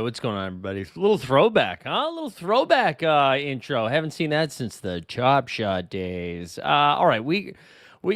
what's going on, everybody? A little throwback, huh? A little throwback intro. Haven't seen that since the Chop Shot days. All right,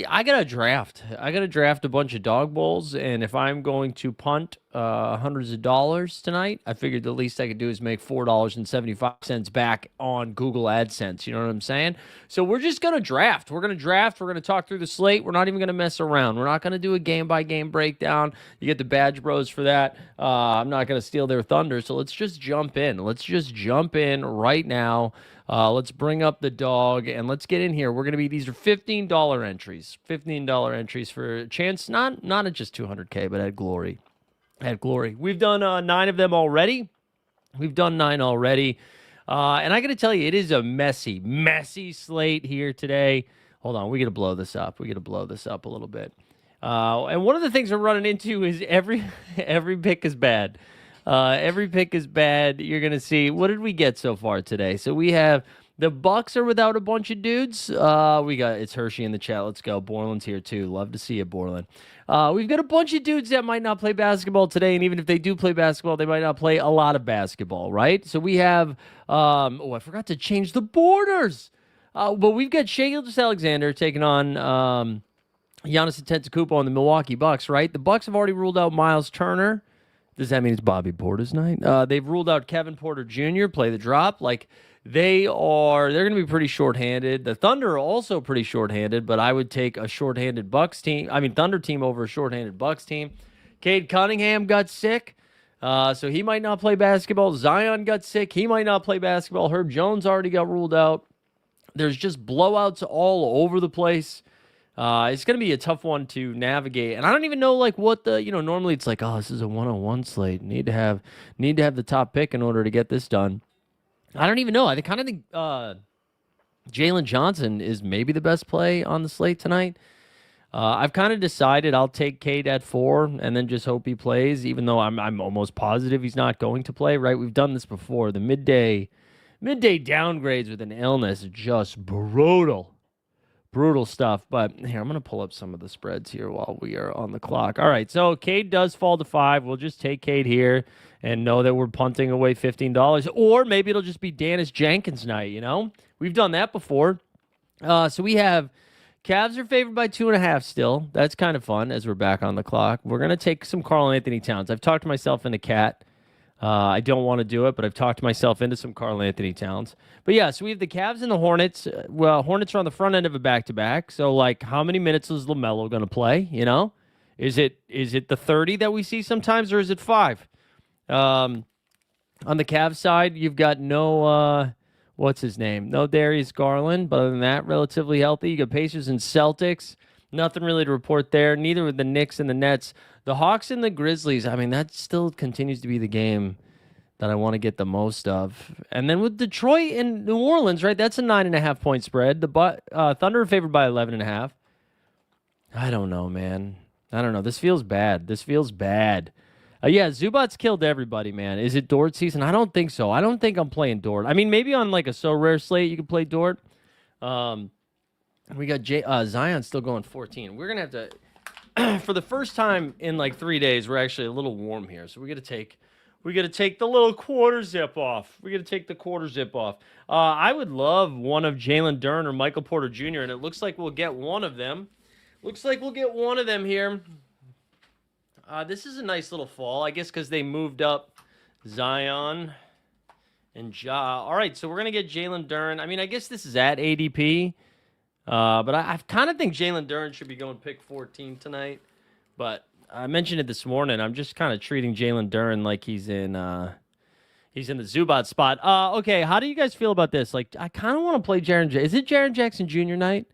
I got to draft. I got to draft a bunch of dog bowls, and if I'm going to punt hundreds of dollars tonight, I figured the least I could do is make $4.75 back on Google AdSense. You know what I'm saying? So we're just gonna draft. We're gonna draft. We're gonna talk through the slate. We're not even gonna mess around. We're not gonna do a game by game breakdown. You get the Badge Bros for that. I'm not gonna steal their thunder. So let's just jump in. Let's just jump in right now. Let's bring up the dog and let's get in here. We're gonna be these are $15 entries. $15 entries for a chance, not at just 200K, but at glory. At glory. We've done 9 of them already. We've done 9 already. And I got to tell you, it is a messy slate here today. Hold on. We got to blow this up. We got to blow this up a little bit. And one of the things we're running into is every pick is bad. Every pick is bad. You're going to see. What did we get so far today? So we have the Bucks are without a bunch of dudes. It's Hershey in the chat. Let's go. Borland's here too. Love to see you, Borland. We've got a bunch of dudes that might not play basketball today, and even if they do play basketball, they might not play a lot of basketball, right? So we have, I forgot to change the borders. But we've got Shai Gilgeous-Alexander taking on Giannis Antetokounmpo on the Milwaukee Bucks, right? The Bucks have already ruled out Miles Turner. Does that mean it's Bobby Portis night? They've ruled out Kevin Porter Jr., play the drop. They're going to be pretty shorthanded. The Thunder are also pretty shorthanded, but I would take a shorthanded Thunder team over a shorthanded Bucks team. Cade Cunningham got sick, so he might not play basketball. Zion got sick. He might not play basketball. Herb Jones already got ruled out. There's just blowouts all over the place. It's going to be a tough one to navigate. And I don't even know what normally it's this is a 101 slate. Need to have the top pick in order to get this done. I don't even know. I kind of think Jalen Johnson is maybe the best play on the slate tonight. I've kind of decided I'll take Cade at 4 and then just hope he plays, even though I'm almost positive he's not going to play, right? We've done this before. The midday downgrades with an illness are just brutal stuff. But here, I'm going to pull up some of the spreads here while we are on the clock. All right, so Cade does fall to 5. We'll just take Cade here and know that we're punting away $15. Or maybe it'll just be Dennis Jenkins night, We've done that before. So we have Cavs are favored by 2.5 still. That's kind of fun as we're back on the clock. We're going to take some Karl-Anthony Towns. I've talked myself into Cat. I don't want to do it, but I've talked myself into some Karl-Anthony Towns. But yeah, so we have the Cavs and the Hornets. Well, Hornets are on the front end of a back-to-back. So, how many minutes is LaMelo going to play, Is it the 30 that we see sometimes, or is it 5? On the Cavs side, you've got no, what's his name? No Darius Garland, but other than that, relatively healthy. You got Pacers and Celtics. Nothing really to report there. Neither with the Knicks and the Nets. The Hawks and the Grizzlies, that still continues to be the game that I want to get the most of. And then with Detroit and New Orleans, right, that's a 9.5 point spread. The Thunder are favored by 11.5. I don't know, man. I don't know. This feels bad. Yeah, Zubac's killed everybody, man. Is it Dort season? I don't think so. I don't think I'm playing Dort. Maybe on a so rare slate you can play Dort. We got Zion still going 14. We're going to have to, for the first time in 3 days, we're actually a little warm here. So we got to take the little quarter zip off. I would love one of Jalen Duren or Michael Porter Jr., and it looks like we'll get one of them. Here. This is a nice little fall, I guess, because they moved up Zion and Ja. All right, so we're going to get Jalen Duren. I guess this is at ADP, but I kind of think Jalen Duren should be going pick 14 tonight. But I mentioned it this morning. I'm just kind of treating Jalen Duren like he's in the Zubac spot. Okay, how do you guys feel about this? I kind of want to play Jaren. Is it Jaren Jackson Jr. night?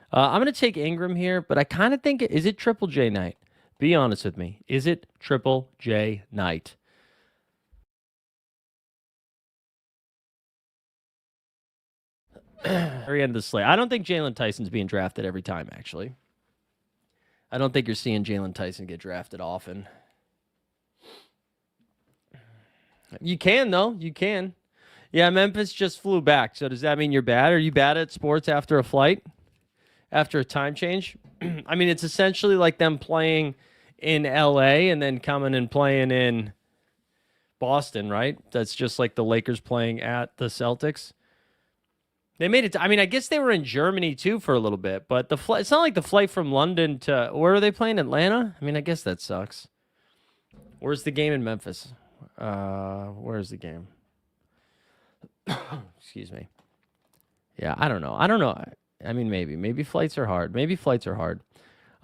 I'm going to take Ingram here, but I kind of think, is it Triple J night? Be honest with me. Is it Triple J night? Very end of the slate. I don't think Jalen Tyson's being drafted every time, actually. I don't think you're seeing Jalen Tyson get drafted often. You can, though. You can. Yeah, Memphis just flew back. So does that mean you're bad? Are you bad at sports after a flight? After a time change? It's essentially like them playing in LA and then coming and playing in Boston, right? That's just like the Lakers playing at the Celtics. They made it. I mean, I guess they were in Germany too for a little bit, but it's not like the flight from London to where are they playing? Atlanta? I mean, I guess that sucks. Where's the game in Memphis? Where's the game? Excuse me. Yeah, I don't know. I don't know. I mean, maybe flights are hard. Maybe flights are hard.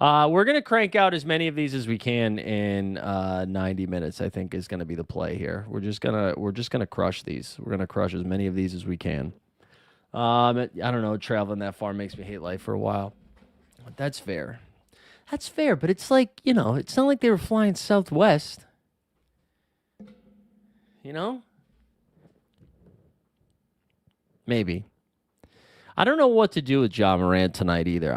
We're gonna crank out as many of these as we can in 90 minutes. I think is gonna be the play here. We're just gonna crush these. We're gonna crush as many of these as we can. I don't know. Traveling that far makes me hate life for a while. That's fair. That's fair, but it's like it's not like they were flying Southwest. You know, maybe. I don't know what to do with Ja Morant tonight either.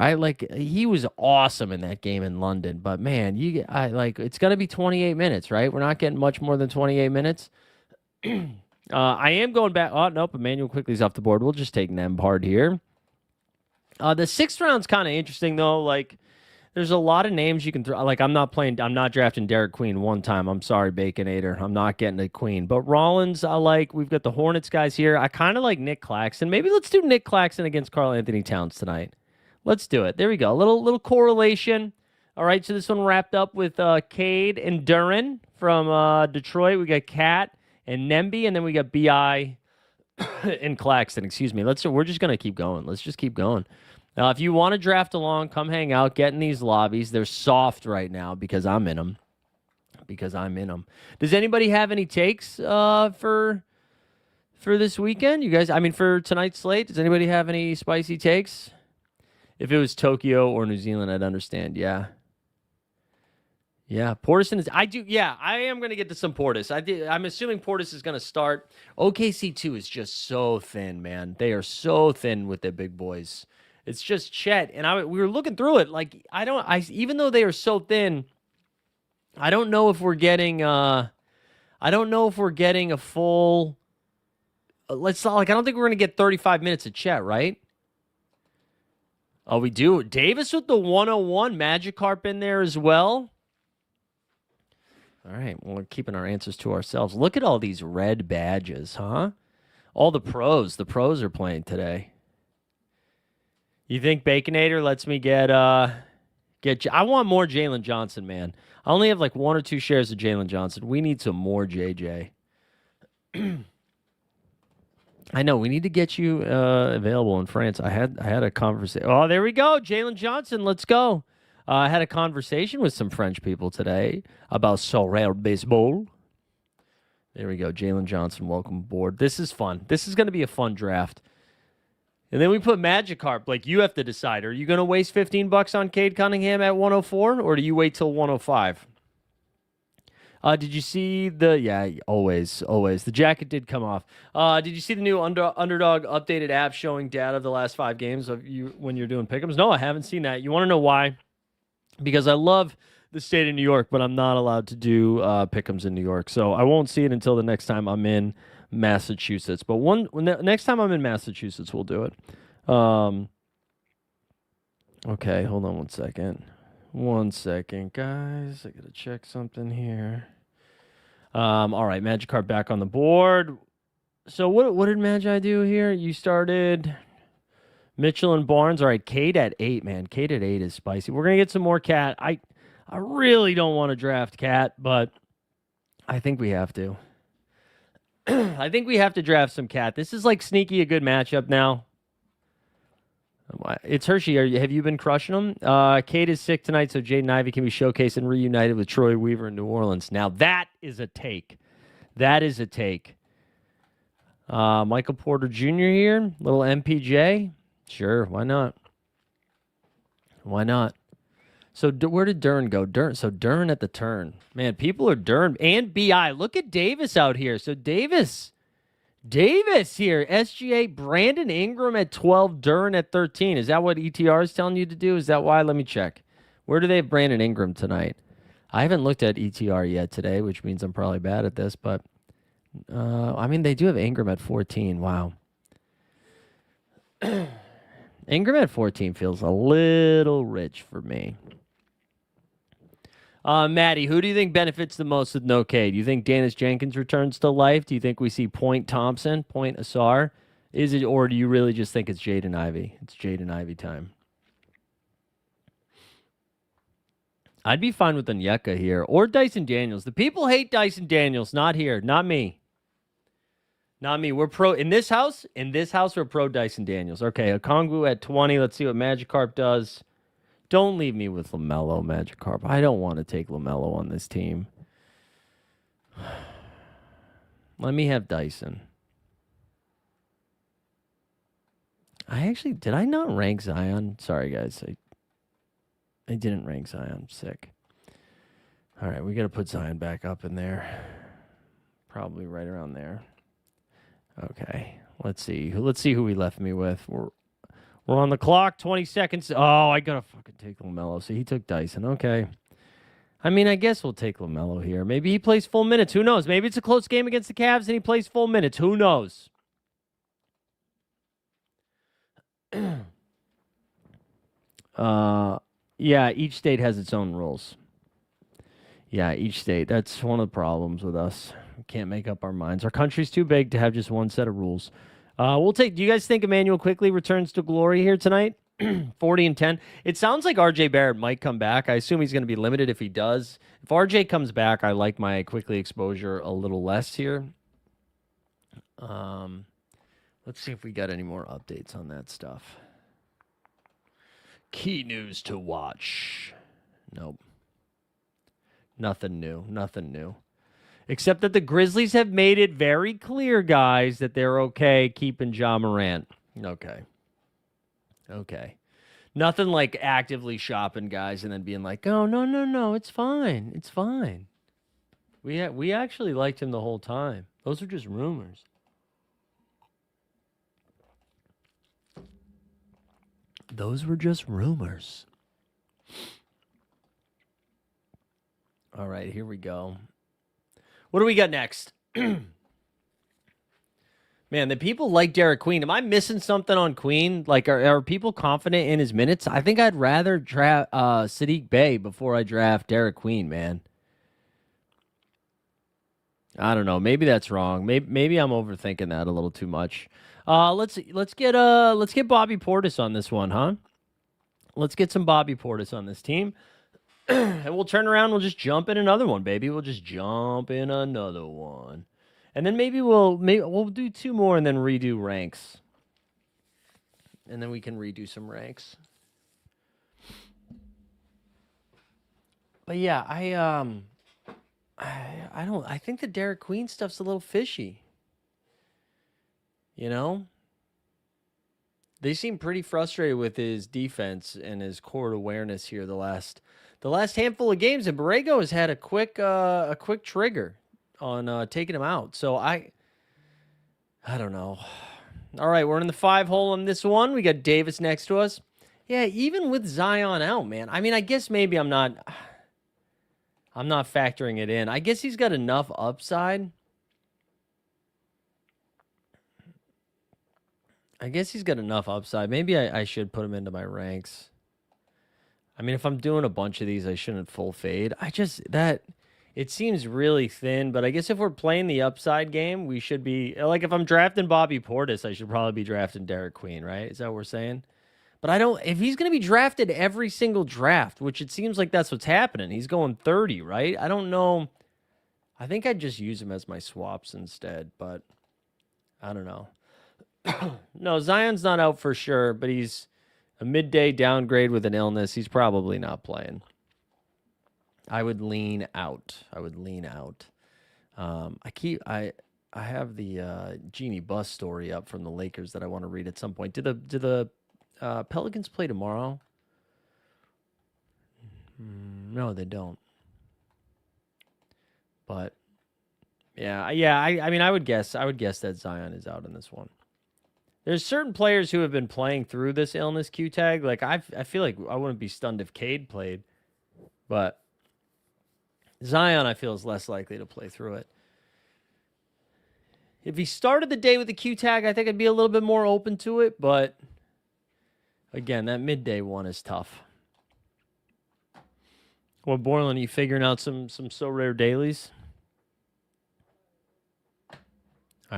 He was awesome in that game in London, but man, it's gonna be 28 minutes, right? We're not getting much more than 28 minutes. I am going back. Oh nope, Emmanuel Quickly's off the board. We'll just take Nembhard here. The sixth round's kind of interesting though. Like, there's a lot of names you can throw. Like, I'm not drafting Derek Queen one time. I'm sorry, Baconator. I'm not getting a Queen. But Rollins, I like. We've got the Hornets guys here. I kind of like Nick Claxton. Maybe let's do Nick Claxton against Karl Anthony Towns tonight. Let's do it. There we go. A little correlation. All right, so this one wrapped up with Cade and Duran from Detroit. We got Cat and Nemby, and then we got B.I. and Claxton. Excuse me. We're just gonna keep going. Let's just keep going. If you want to draft along, come hang out, get in these lobbies. They're soft right now because I'm in them. Does anybody have any takes for this weekend? You guys, I mean, for tonight's slate, does anybody have any spicy takes? If it was Tokyo or New Zealand, I'd understand. Yeah. Yeah, Portis is. I do. Yeah, I am going to get to some Portis. I'm assuming Portis is going to start. OKC 2 is just so thin, man. They are so thin with their big boys. It's just Chet, and we were looking through it. Like, even though they are so thin, I don't know if we're getting a full. I don't think we're gonna get 35 minutes of Chet, right? Oh, we do. Davis with the 101, Magikarp in there as well. All right, well, we're keeping our answers to ourselves. Look at all these red badges, huh? All the pros. The pros are playing today. You think Baconator lets me get I want more Jalen Johnson, man. I only have like 1 or 2 shares of Jalen Johnson. We need some more JJ. I know we need to get you available in France. I had a conversation. Oh, there we go, Jalen Johnson. Let's go. I had a conversation with some French people today about Sorel baseball. There we go, Jalen Johnson. Welcome aboard. This is fun. This is going to be a fun draft. And then we put Magikarp. Like, you have to decide. Are you going to waste $15 on Cade Cunningham at 104, or do you wait till 105? Did you see always. The jacket did come off. Did you see the new Underdog updated app showing data of the last 5 games of you when you're doing pick'ems? No, I haven't seen that. You want to know why? Because I love the state of New York, but I'm not allowed to do pick'ems in New York. So I won't see it until the next time I'm in Massachusetts. But next time I'm in Massachusetts, we'll do it. Okay, hold on 1 second. 1 second, guys. I gotta check something here. All right, Magikarp back on the board. So what did Magi do here? You started Mitchell and Barnes. All right, Cade at 8, man. Cade at 8 is spicy. We're gonna get some more Cat. I really don't want to draft Cat, but I think we have to. I think we have to draft some Cat. This is like sneaky a good matchup now. It's Hershey. Have you been crushing them? Cade is sick tonight, so Jaden Ivey can be showcased and reunited with Troy Weaver in New Orleans. Now, that is a take. That is a take. Michael Porter Jr. here. Little MPJ. Sure, why not? Why not? So where did Dern go? Dern at the turn. Man, people are Dern. And B.I. Look at Davis out here. So Davis here. SGA, Brandon Ingram at 12, Dern at 13. Is that what ETR is telling you to do? Is that why? Let me check. Where do they have Brandon Ingram tonight? I haven't looked at ETR yet today, which means I'm probably bad at this. But, I mean, they do have Ingram at 14. Wow. Ingram at 14 feels a little rich for me. Maddie, who do you think benefits the most with no K? Do you think Danis Jenkins returns to life? Do you think we see Point Thompson, Point Asar? Is it, or do you really just think it's Jaden Ivey? It's Jaden Ivey time. I'd be fine with Onyeka here or Dyson Daniels. The people hate Dyson Daniels. Not here. Not me. Not me. We're pro in this house. In this house, we're pro Dyson Daniels. Okay, Okongwu at 20. Let's see what Magikarp does. Don't leave me with LaMelo, Magikarp. I don't want to take LaMelo on this team. Let me have Dyson. Did I not rank Zion? Sorry, guys. I didn't rank Zion. I'm sick. All right, we got to put Zion back up in there. Probably right around there. Okay, let's see. Let's see who he left me with. We're on the clock. 20 seconds. Oh, I gotta fucking take LaMelo. So he took Dyson. Okay. I mean, I guess we'll take LaMelo here. Maybe he plays full minutes. Who knows? Maybe it's a close game against the Cavs and he plays full minutes. Who knows? Yeah, each state has its own rules. Yeah, each state. That's one of the problems with us. We can't make up our minds. Our country's too big to have just one set of rules. We'll take. Do you guys think Emmanuel quickly returns to glory here tonight? 40-10. It sounds like RJ Barrett might come back. I assume he's going to be limited if he does. If RJ comes back, I like my quickly exposure a little less here. Let's see if we got any more updates on that stuff. Key news to watch. Nope. Nothing new. Nothing new. Except that the Grizzlies have made it very clear, guys, that they're okay keeping Ja Morant. Okay. Okay. Nothing like actively shopping guys and then being like, oh, no, it's fine. It's fine. We actually liked him the whole time. Those are just rumors. Those were just rumors. All right, here we go. What do we got next? Man, the people like Derek Queen. Am I missing something on Queen? Like, are people confident in his minutes? I think I'd rather draft Sadiq Bey before I draft Derek Queen, man. I don't know. Maybe that's wrong. Maybe I'm overthinking that a little too much. Let's get Bobby Portis on this one, huh? Let's get some Bobby Portis on this team. And we'll turn around. We'll just jump in another one, baby. We'll just jump in another one. And then maybe we'll do two more and then redo ranks. And then we can redo some ranks. But yeah, I think the Derek Queen stuff's a little fishy. You know? They seem pretty frustrated with his defense and his court awareness here the last handful of games, and Borrego has had a quick trigger on taking him out. So I don't know. All right, we're in the 5 hole on this one. We got Davis next to us. Yeah, even with Zion out, man. I mean, I guess maybe I'm not factoring it in. I guess he's got enough upside. Maybe I should put him into my ranks. I mean, if I'm doing a bunch of these, I shouldn't full fade. It seems really thin, but I guess if we're playing the upside game, we should be, like, if I'm drafting Bobby Portis, I should probably be drafting Derek Queen, right? Is that what we're saying? But if he's going to be drafted every single draft, which it seems like that's what's happening, he's going 30, right? I don't know. I think I'd just use him as my swaps instead, but I don't know. No, Zion's not out for sure, but he's a midday downgrade with an illness. He's probably not playing. I would lean out. I have the Genie Bus story up from the Lakers that I want to read at some point. Do the Pelicans play tomorrow? No, they don't. But yeah. I mean, I would guess that Zion is out in this one. There's certain players who have been playing through this illness Q tag. Like I feel like I wouldn't be stunned if Cade played, but Zion I feel is less likely to play through it. If he started the day with the Q tag, I think I'd be a little bit more open to it. But again, that midday one is tough. Well, Borland, you figuring out some so rare dailies? All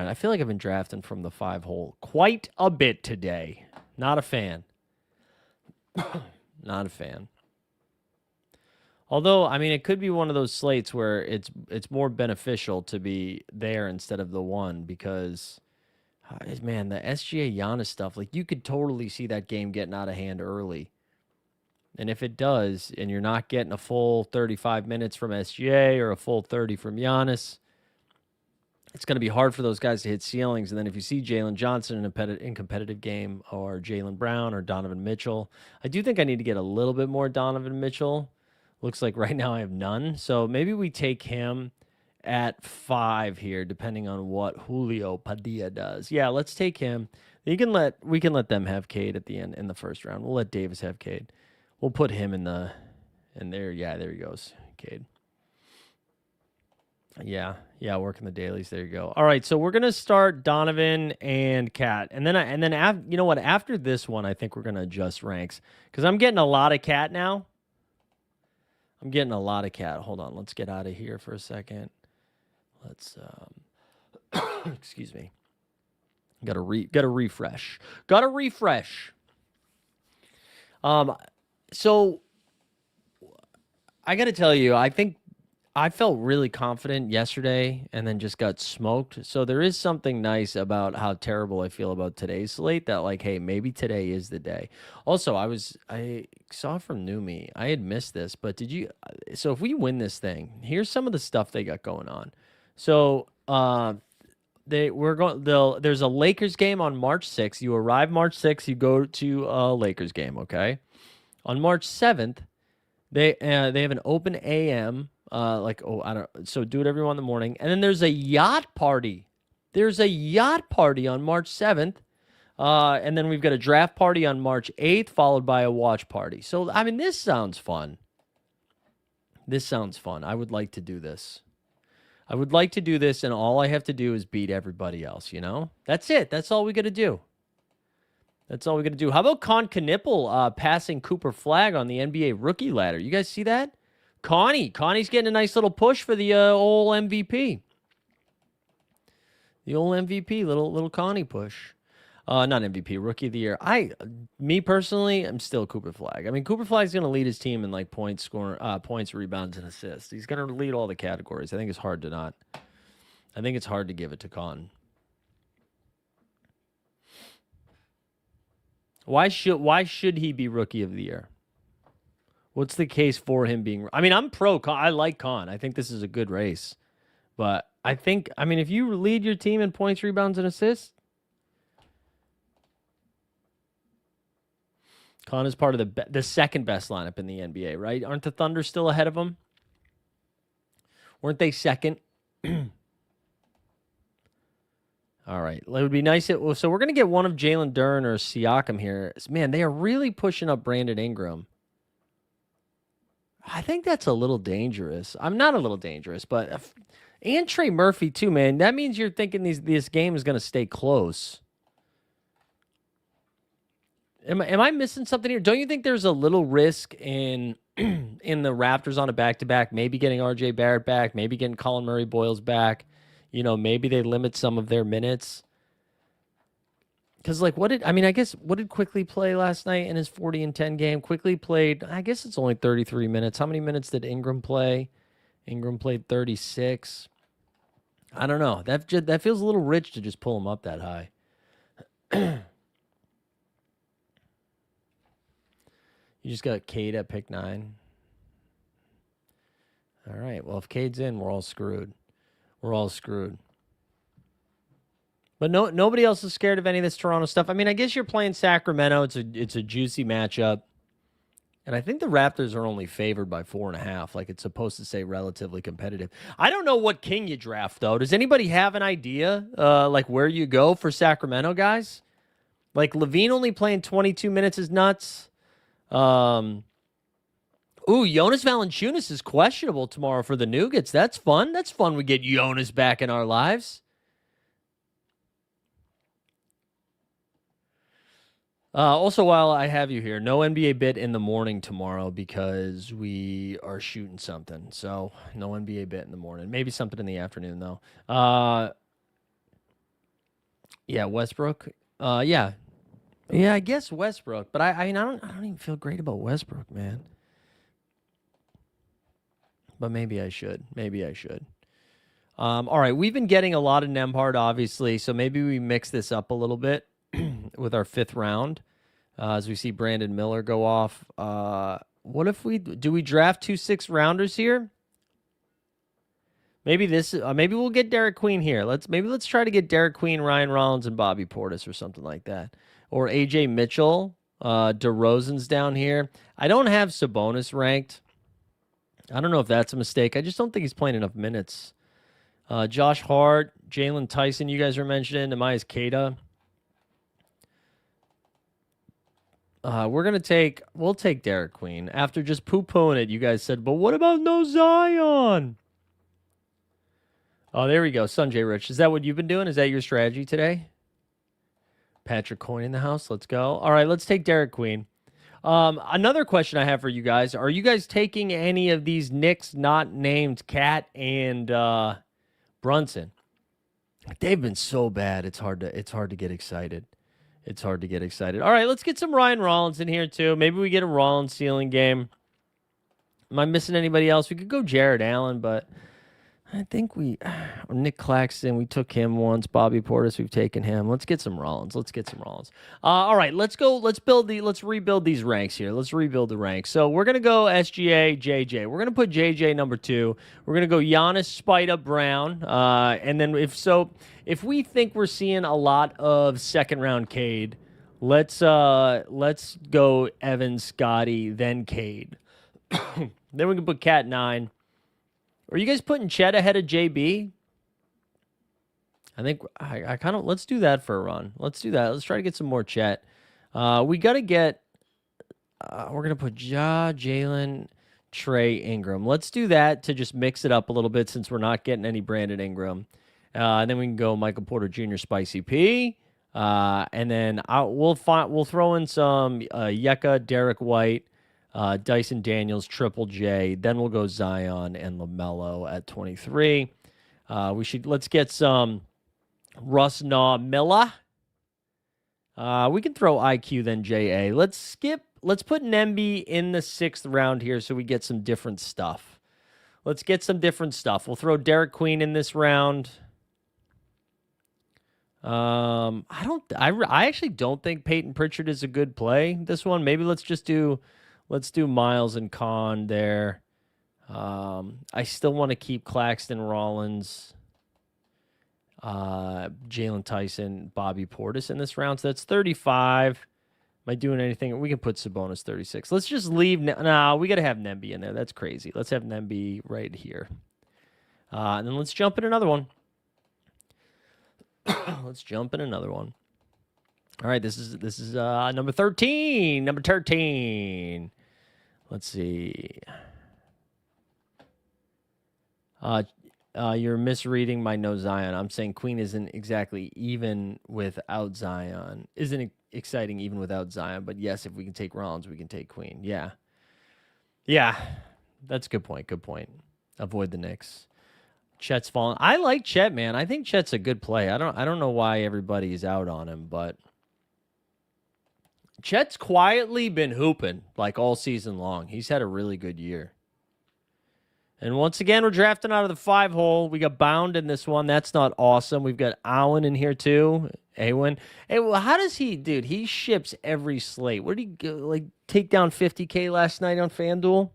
right, I feel like I've been drafting from the 5 hole quite a bit today. Not a fan. Not a fan. Although, I mean, it could be one of those slates where it's more beneficial to be there instead of the one because, man, the SGA Giannis stuff, like you could totally see that game getting out of hand early. And if it does, and you're not getting a full 35 minutes from SGA or a full 30 from Giannis, it's going to be hard for those guys to hit ceilings. And then if you see Jalen Johnson in competitive game or Jaylen Brown or Donovan Mitchell, I do think I need to get a little bit more Donovan Mitchell. Looks like right now I have none. So maybe we take him at 5 here, depending on what Julio Padilla does. Yeah, let's take him. We can let them have Cade at the end in the first round. We'll let Davis have Cade. We'll put him in there. Yeah, there he goes. Cade. Yeah, working the dailies. There you go. All right, so we're gonna start Donovan and Cat, and then you know what? After this one, I think we're gonna adjust ranks because I'm getting a lot of Cat now. Hold on, let's get out of here for a second. Let's excuse me. Got to refresh. So I got to tell you, I think I felt really confident yesterday and then just got smoked. So there is something nice about how terrible I feel about today's slate that like, hey, maybe today is the day. Also, I saw from Numi, I had missed this, but so if we win this thing, here's some of the stuff they got going on. So, there's a Lakers game on March 6th. You arrive March 6th, you go to a Lakers game, okay? On March 7th, they have an open AM. So do whatever you want in the morning. And then there's a yacht party. On March 7th. And then we've got a draft party on March 8th, followed by a watch party. So, I mean, this sounds fun. I would like to do this. And all I have to do is beat everybody else, you know? That's it. That's all we got to do. How about Con Knipple passing Cooper Flagg on the NBA rookie ladder? You guys see that? Connie's getting a nice little push for the old MVP. The old MVP, little Connie push. Not MVP, rookie of the year. Me personally, I'm still Cooper Flagg. I mean, Cooper Flagg's going to lead his team in like points, rebounds, and assists. He's going to lead all the categories. I think it's hard to give it to Con. Why should he be rookie of the year? What's the case for him being? I mean, I'm pro Con. I like Con. I think this is a good race. But I mean, if you lead your team in points, rebounds, and assists, Con is part of the second best lineup in the NBA, right? Aren't the Thunder still ahead of him? Weren't they second? All right. It would be nice. So we're going to get one of Jalen Duren or Siakam here. Man, they are really pushing up Brandon Ingram. I think that's a little dangerous. I'm not a little dangerous, but and Trey Murphy too, man. That means you're thinking this game is going to stay close. Am I missing something here? Don't you think there's a little risk in in the Raptors on a back-to-back, maybe getting RJ Barrett back, maybe getting Colin Murray-Boyles back? You know, maybe they limit some of their minutes. Because, like, what did Quickly play last night in his 40 and 10 game? Quickly played, I guess it's only 33 minutes. How many minutes did Ingram play? Ingram played 36. I don't know. That feels a little rich to just pull him up that high. You just got Cade at pick 9. All right. Well, if Cade's in, we're all screwed. But nobody else is scared of any of this Toronto stuff. I mean, I guess you're playing Sacramento. It's a juicy matchup. And I think the Raptors are only favored by 4.5. Like it's supposed to say relatively competitive. I don't know what king you draft, though. Does anybody have an idea like where you go for Sacramento, guys? Like Levine only playing 22 minutes is nuts. Jonas Valanciunas is questionable tomorrow for the Nuggets. That's fun. We get Jonas back in our lives. Also, while I have you here, no NBA bit in the morning tomorrow because we are shooting something. So no NBA bit in the morning. Maybe something in the afternoon though. Yeah, Westbrook. Yeah, yeah. I guess Westbrook, but I mean, I don't even feel great about Westbrook, man. But maybe I should. Maybe I should. All right, we've been getting a lot of Nembhard, obviously, so maybe we mix this up a little bit with our fifth round as we see Brandon Miller go off. What if we draft 2 6-rounders here? Maybe maybe we'll get Derek Queen here. Let's try to get Derek Queen, Ryan Rollins, and Bobby Portis or something like that, or AJ Mitchell. DeRozan's down here. I don't have Sabonis ranked. I don't know if that's a mistake. I just don't think he's playing enough minutes. Josh Hart, Jalen Tyson, you guys were mentioning, Amias Queta. We'll take Derek Queen. After just poo-pooing it, you guys said, but what about no Zion? Oh, there we go. Sanjay Rich. Is that what you've been doing? Is that your strategy today? Patrick Coyne in the house. Let's go. All right, let's take Derek Queen. Another question I have for you guys. Are you guys taking any of these Knicks not named Cat and Brunson? They've been so bad. It's hard to get excited. It's hard to get excited. All right, let's get some Ryan Rollins in here too. Maybe we get a Rollins ceiling game. Am I missing anybody else? We could go Jared Allen, but I think Nick Claxton, we took him once. Bobby Portis, we've taken him. Let's get some Rollins. All right, let's go. Let's rebuild these ranks here. Let's rebuild the ranks. So we're gonna go SGA, JJ. We're gonna put JJ number 2. We're gonna go Giannis, Spida, Brown. And then if we think we're seeing a lot of second round Cade, let's go Evan, Scotty, then Cade. Then we can put Cat 9. Are you guys putting Chet ahead of JB? I think I kind of let's do that for a run. Let's do that. Let's try to get some more Chet. We got to get. We're gonna put Jalen, Trey, Ingram. Let's do that to just mix it up a little bit since we're not getting any Brandon Ingram. And then we can go Michael Porter Jr., Spicy P. And then we'll throw in some Yeka, Derek White. Dyson Daniels, Triple J. Then we'll go Zion and LaMelo at 23. Let's get some Russ Naw Milla. We can throw IQ then JA. Let's put Nemby in the 6th round here so we get some different stuff. We'll throw Derek Queen in this round. I actually don't think Peyton Pritchard is a good play. This one, maybe let's do Miles and Kahn there. I still want to keep Claxton, Rollins, Jalen Tyson, Bobby Portis in this round. So that's 35. Am I doing anything? We can put Sabonis 36. Let's just leave. We got to have Nemby in there. That's crazy. Let's have Nemby right here. And then let's jump in another one. All right, this is number 13. Number 13. Let's see. You're misreading my no Zion. I'm saying Queen isn't exactly even without Zion. Isn't exciting even without Zion. But yes, if we can take Rollins, we can take Queen. Yeah. That's a good point. Avoid the Knicks. Chet's falling. I like Chet, man. I think Chet's a good play. I don't know why everybody's out on him, but Chet's quietly been hooping like all season long. He's had a really good year. And once again, we're drafting out of the 5-hole. We got Bound in this one. That's not awesome. We've got Allen in here too. Awen. Hey, well, how does he, dude? He ships every slate. Where did he go? Like take down 50K last night on FanDuel?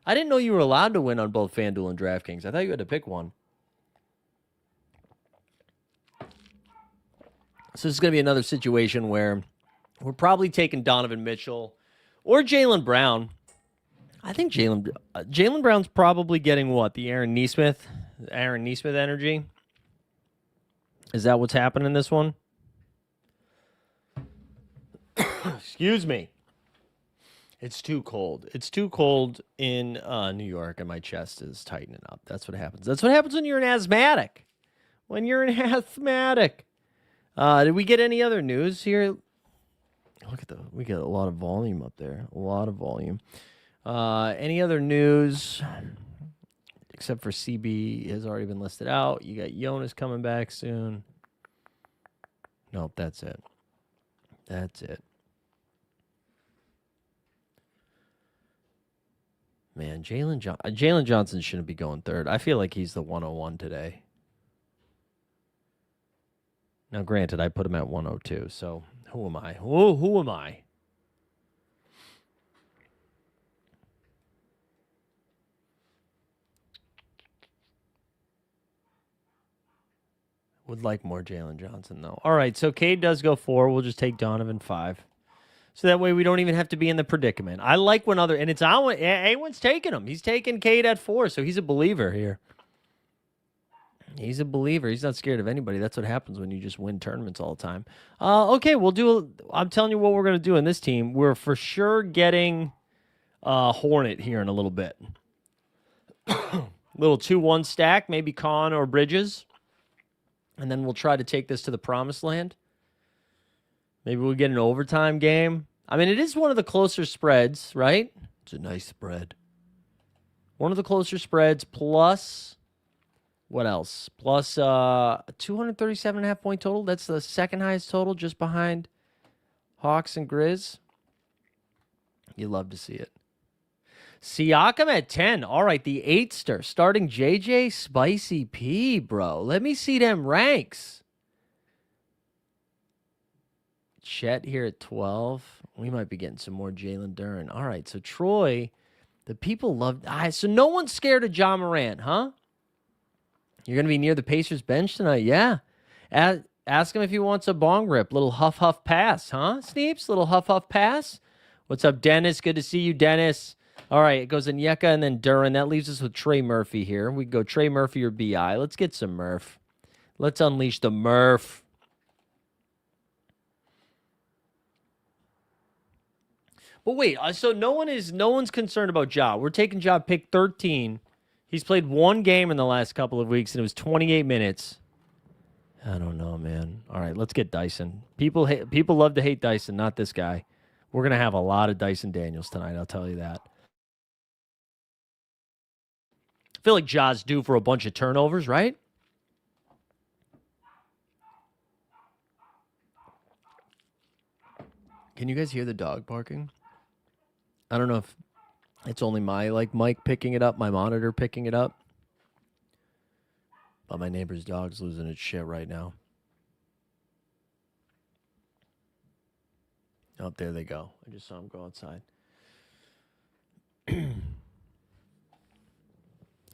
I didn't know you were allowed to win on both FanDuel and DraftKings. I thought you had to pick one. So this is going to be another situation where we're probably taking Donovan Mitchell or Jaylen Brown. I think Jaylen Brown's probably getting what? The Aaron Nesmith energy? Is that what's happening in this one? Excuse me. It's too cold. It's too cold in New York, and my chest is tightening up. That's what happens. That's what happens when you're an asthmatic. Did we get any other news here? Look at we got a lot of volume up there. A lot of volume. Any other news? Except for CB has already been listed out. You got Jonas coming back soon. Nope, that's it. That's it. Man, Jalen Johnson shouldn't be going third. I feel like he's the 101 today. Now, granted, I put him at 102, so who am I? Who am I? Would like more Jalen Johnson, though. All right, so Cade does go 4. We'll just take Donovan 5. So that way we don't even have to be in the predicament. I like when and it's A1's taking him. He's taking Cade at 4, so he's a believer here. He's a believer. He's not scared of anybody. That's what happens when you just win tournaments all the time. Okay, I'm telling you what we're going to do in this team. We're for sure getting Hornet here in a little bit. Little 2-1 stack, maybe Khan or Bridges. And then we'll try to take this to the promised land. Maybe we'll get an overtime game. I mean, it is one of the closer spreads, right? It's a nice spread. One of the closer spreads plus... What else? Plus 237.5 point total. That's the second highest total, just behind Hawks and Grizz. You love to see it. Siakam at 10. All right, the 8-star. Starting JJ Spicy P, bro. Let me see them ranks. Chet here at 12. We might be getting some more Jalen Duren. All right, so Troy, the people love... so no one's scared of Ja Morant, huh? You're going to be near the Pacers bench tonight? Yeah. Ask him if he wants a bong rip. Little huff pass, huh, Sneeps? Little huff pass? What's up, Dennis? Good to see you, Dennis. All right, it goes Onyeka and then Duren. That leaves us with Trey Murphy here. We can go Trey Murphy or BI. Let's get some Murph. Let's unleash the Murph. But wait, so no one's concerned about Ja. We're taking Ja pick 13. He's played one game in the last couple of weeks, and it was 28 minutes. I don't know, man. All right, let's get Dyson. People love to hate Dyson, not this guy. We're going to have a lot of Dyson Daniels tonight, I'll tell you that. I feel like Ja's due for a bunch of turnovers, right? Can you guys hear the dog barking? I don't know if it's only my mic picking it up, my monitor picking it up. But my neighbor's dog's losing its shit right now. Oh, there they go. I just saw them go outside. I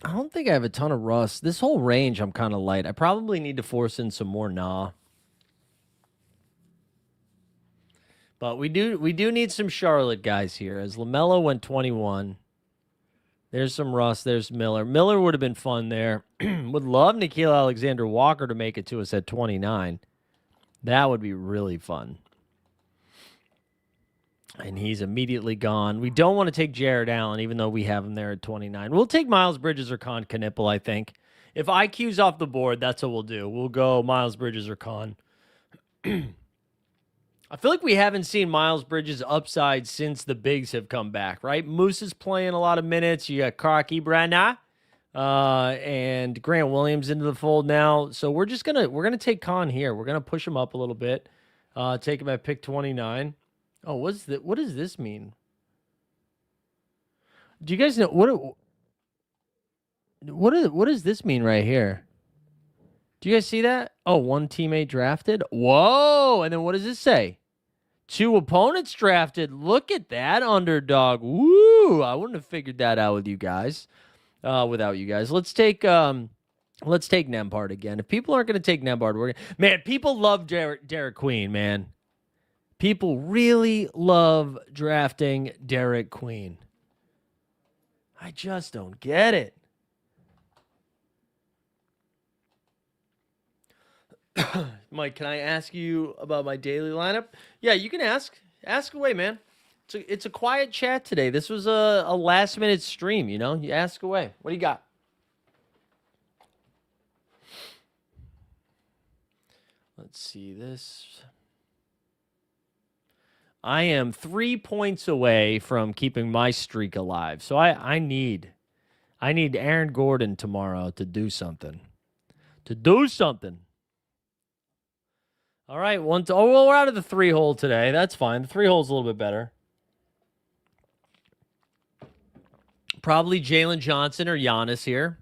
don't think I have a ton of rust. This whole range, I'm kind of light. I probably need to force in some more Nah. But we do need some Charlotte guys here. As LaMelo went 21. There's some rust. There's Miller. Miller would have been fun there. Would love Nickeil Alexander-Walker to make it to us at 29. That would be really fun. And he's immediately gone. We don't want to take Jared Allen, even though we have him there at 29. We'll take Miles Bridges or Con Knipple, I think. If IQ's off the board, that's what we'll do. We'll go Miles Bridges or Con. I feel like we haven't seen Miles Bridges' upside since the bigs have come back, right? Moose is playing a lot of minutes. You got Karki Brana and Grant Williams into the fold now. So we're gonna take Con here. We're gonna push him up a little bit. Take him at pick 29. Oh, what does this mean? Do you guys know what does this mean right here? Do you guys see that? Oh, one teammate drafted. Whoa! And then what does this say? 2 opponents drafted. Look at that, underdog. Woo! I wouldn't have figured that out with you guys. Without you guys. Let's take Nembhard again. If people aren't going to take Nembhard, man, people love Derek Queen, man. People really love drafting Derek Queen. I just don't get it. Mike, can I ask you about my daily lineup? Yeah, you can ask. Ask away, man. It's a quiet chat today. This was a last minute stream, you know? You ask away. What do you got? Let's see this. I am 3 points away from keeping my streak alive. So I need Aaron Gordon tomorrow to do something. To do something. All right, well, we're out of the 3 hole today. That's fine. The 3 hole's a little bit better. Probably Jalen Johnson or Giannis here.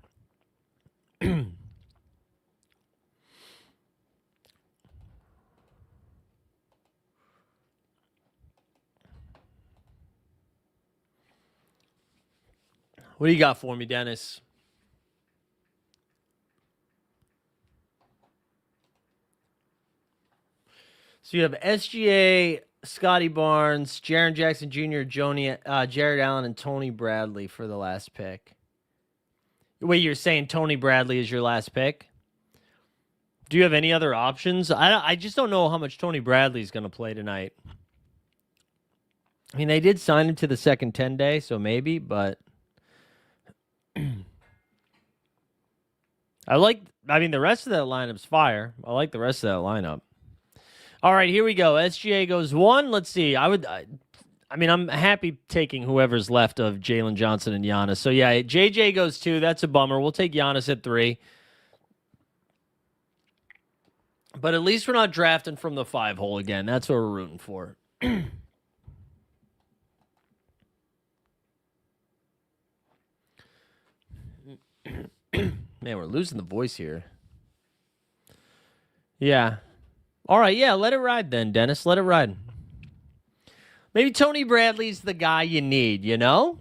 What do you got for me, Dennis? So you have SGA, Scotty Barnes, Jaren Jackson Jr., Jared Allen, and Tony Bradley for the last pick. Wait, you're saying Tony Bradley is your last pick? Do you have any other options? I just don't know how much Tony Bradley is going to play tonight. I mean, they did sign him to the second 10-day, so maybe, but the rest of that lineup's fire. I like the rest of that lineup. All right, here we go. SGA goes 1. Let's see. I'm happy taking whoever's left of Jalen Johnson and Giannis. So, yeah, JJ goes 2. That's a bummer. We'll take Giannis at 3. But at least we're not drafting from the 5 hole again. That's what we're rooting for. Man, we're losing the voice here. Yeah. All right, yeah, let it ride then, Dennis. Let it ride. Maybe Tony Bradley's the guy you need, you know?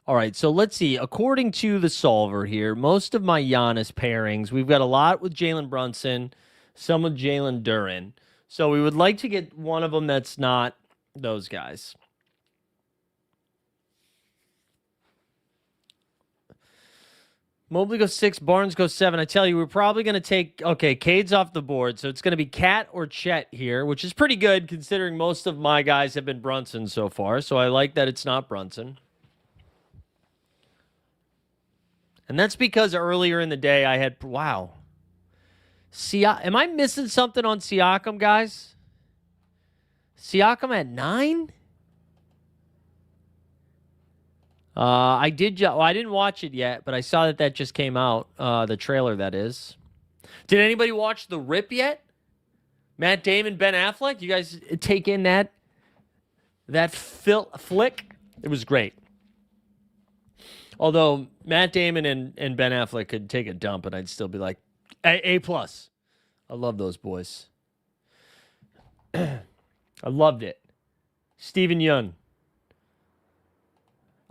All right, so let's see. According to the solver here, most of my Giannis pairings, we've got a lot with Jalen Brunson, some with Jalen Duren. So we would like to get one of them that's not those guys. Mobley goes 6, Barnes goes 7. I tell you, we're probably going to take, Cade's off the board. So it's going to be Cat or Chet here, which is pretty good considering most of my guys have been Brunson so far. So I like that it's not Brunson. And that's because earlier in the day I had, wow. Am I missing something on Siakam, guys? Siakam at 9? I didn't watch it yet, but I saw that just came out. The trailer, that is. Did anybody watch The Rip yet? Matt Damon, Ben Affleck. You guys take in that flick? It was great. Although Matt Damon and Ben Affleck could take a dump, and I'd still be like, A+. I love those boys. I loved it. Stephen Young.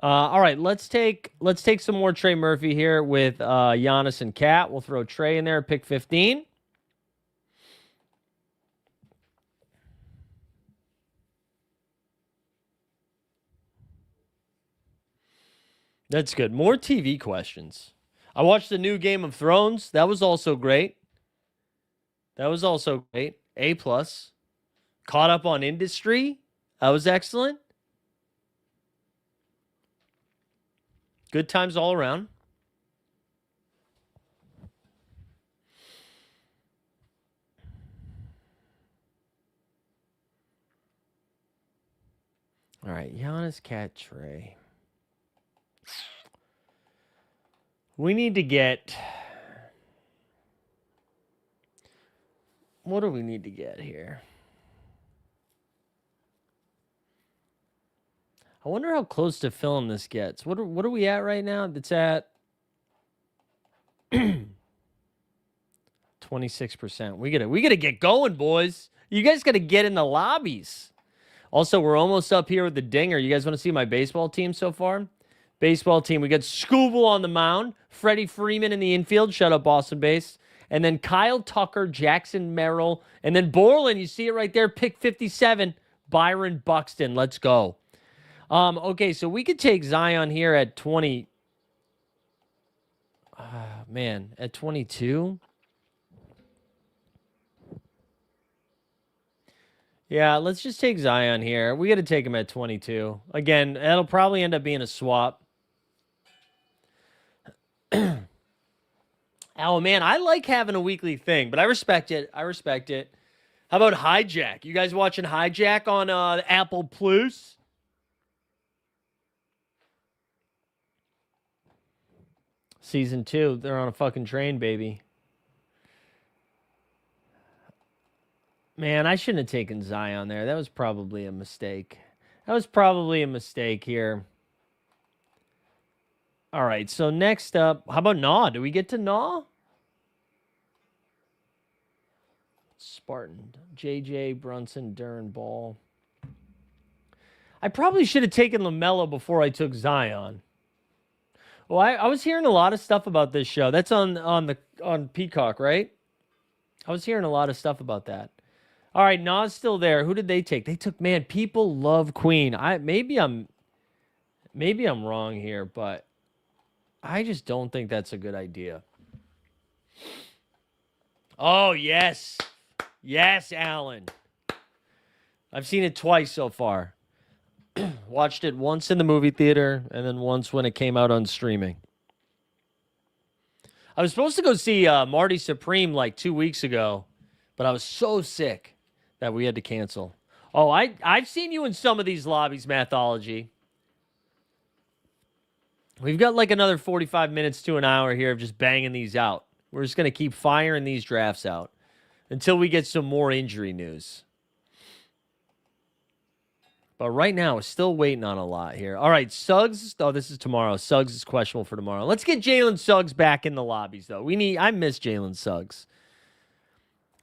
All right, let's take some more Trey Murphy here with Giannis and Cat. We'll throw Trey in there at pick 15. That's good. More TV questions. I watched the new Game of Thrones. That was also great. A+. Caught up on Industry. That was excellent. Good times all around. All right, Giannis, Cat, Trey. We need to get... What do we need to get here? I wonder how close to filling this gets. What are we at right now? It's at 26%. We gotta get going, boys. You guys gotta get in the lobbies. Also, we're almost up here with the dinger. You guys want to see my baseball team so far? Baseball team. We got Scooble on the mound, Freddie Freeman in the infield. Shut up, Boston base. And then Kyle Tucker, Jackson Merrill, and then Borland. You see it right there, pick 57, Byron Buxton. Let's go. Okay, so we could take Zion here at 20. At 22. Yeah, let's just take Zion here. We got to take him at 22. Again, that'll probably end up being a swap. Oh man, I like having a weekly thing, but I respect it. I respect it. How about Hijack? You guys watching Hijack on Apple Plus? Season 2. They're on a fucking train, baby. Man, I shouldn't have taken Zion there. That was probably a mistake. That was probably a mistake here. All right, so next up, how about Naw? Do we get to Naw? Spartan, JJ, Brunson, Dern, Ball. I probably should have taken LaMelo before I took Zion. Well, I was hearing a lot of stuff about this show. That's on Peacock, right? I was hearing a lot of stuff about that. All right, Nas still there. Who did they take? They took, man, people love Queen. Maybe I'm wrong here, but I just don't think that's a good idea. Oh, yes. Yes, Alan. I've seen it twice so far. Watched it once in the movie theater and then once when it came out on streaming. I was supposed to go see Marty Supreme like 2 weeks ago, but I was so sick that we had to cancel. Oh, I've seen you in some of these lobbies, Mathology. We've got like another 45 minutes to an hour here of just banging these out. We're just going to keep firing these drafts out until we get some more injury news. But right now, we're still waiting on a lot here. All right, Suggs. Oh, this is tomorrow. Suggs is questionable for tomorrow. Let's get Jalen Suggs back in the lobbies, though. I miss Jalen Suggs.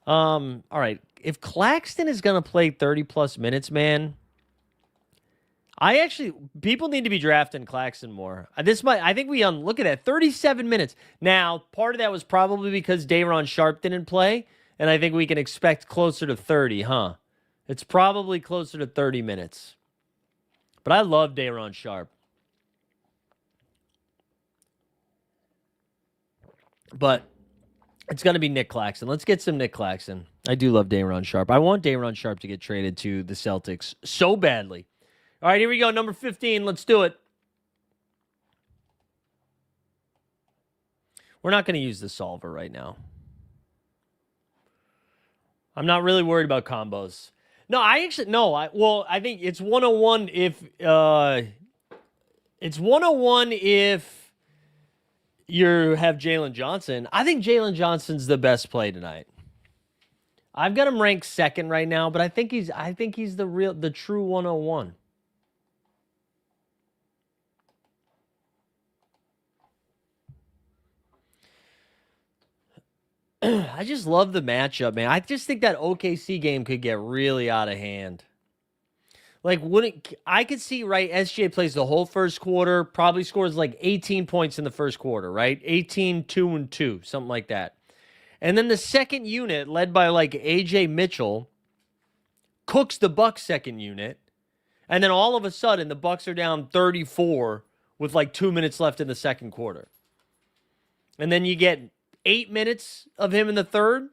All right. If Claxton is going to play 30-plus minutes, man, people need to be drafting Claxton more. I think we look at that, 37 minutes. Now, part of that was probably because Day'Ron Sharpe didn't play, and I think we can expect closer to 30, huh? It's probably closer to 30 minutes. But I love Day'Ron Sharpe. But it's going to be Nick Claxton. Let's get some Nick Claxton. I do love Day'Ron Sharpe. I want Day'Ron Sharpe to get traded to the Celtics so badly. All right, here we go. Number 15. Let's do it. We're not going to use the solver right now. I'm not really worried about combos. No, I think it's 101 if you have Jalen Johnson. I think Jalen Johnson's the best play tonight. I've got him ranked second right now, but I think he's the true 101. I just love the matchup, man. I just think that OKC game could get really out of hand. Like, I could see, right, SGA plays the whole first quarter, probably scores like 18 points in the first quarter, right? 18, 2, and 2, something like that. And then the second unit, led by like AJ Mitchell, cooks the Bucks second unit. And then all of a sudden, the Bucks are down 34 with like 2 minutes left in the second quarter. And then you get 8 minutes of him in the third.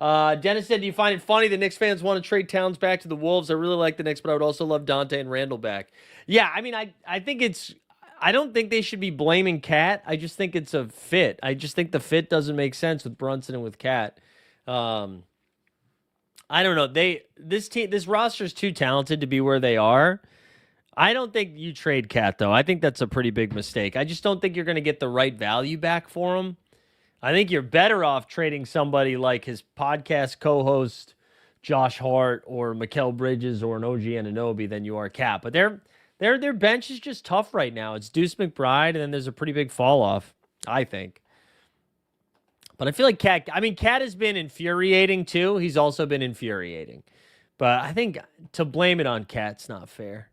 Dennis said, do you find it funny the Knicks fans want to trade Towns back to the Wolves? I really like the Knicks, but I would also love Dante and Randall back. Yeah, I mean, I don't think they should be blaming Cat. I just think it's a fit. I just think the fit doesn't make sense with Brunson and with Cat. I don't know. This roster is too talented to be where they are. I don't think you trade Cat, though. I think that's a pretty big mistake. I just don't think you're going to get the right value back for him. I think you're better off trading somebody like his podcast co-host, Josh Hart, or Mikal Bridges, or an OG Anunoby than you are Cat. But their bench is just tough right now. It's Deuce McBride, and then there's a pretty big fall-off, I think. But I feel like Cat has been infuriating, too. He's also been infuriating. But I think to blame it on Cat's not fair.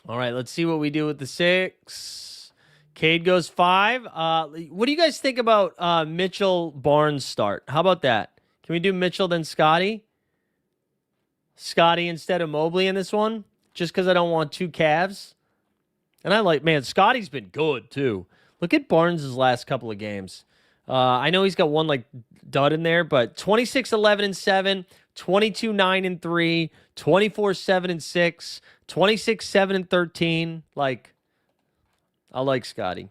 All right, let's see what we do with the 6. Cade goes 5. What do you guys think about Mitchell Barnes start? How about that? Can we do Mitchell then Scotty? Scotty instead of Mobley in this one? Just because I don't want 2 Cavs? And Scotty's been good too. Look at Barnes' last couple of games. I know he's got one like dud in there, but 26, 11, and 7, 22, 9, and 3, 24, 7, and 6, 26, 7, and 13. Like, I like Scotty.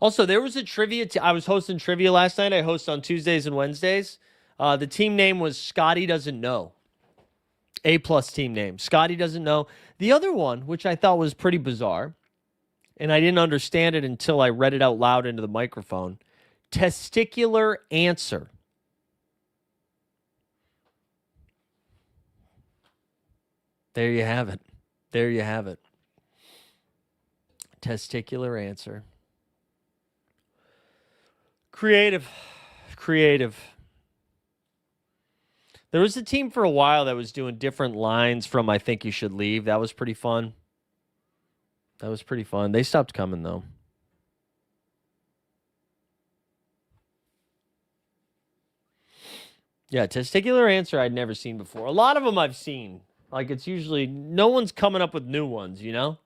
Also, there was a trivia. I was hosting trivia last night. I host on Tuesdays and Wednesdays. The team name was Scotty Doesn't Know. A+ team name. Scotty Doesn't Know. The other one, which I thought was pretty bizarre, and I didn't understand it until I read it out loud into the microphone. Testicular answer. There you have it. There you have it. Testicular answer. Creative. Creative. There was a team for a while that was doing different lines from I Think You Should Leave. That was pretty fun. That was pretty fun. They stopped coming, though. Yeah, testicular answer I'd never seen before. A lot of them I've seen. Like, it's usually, no one's coming up with new ones, you know?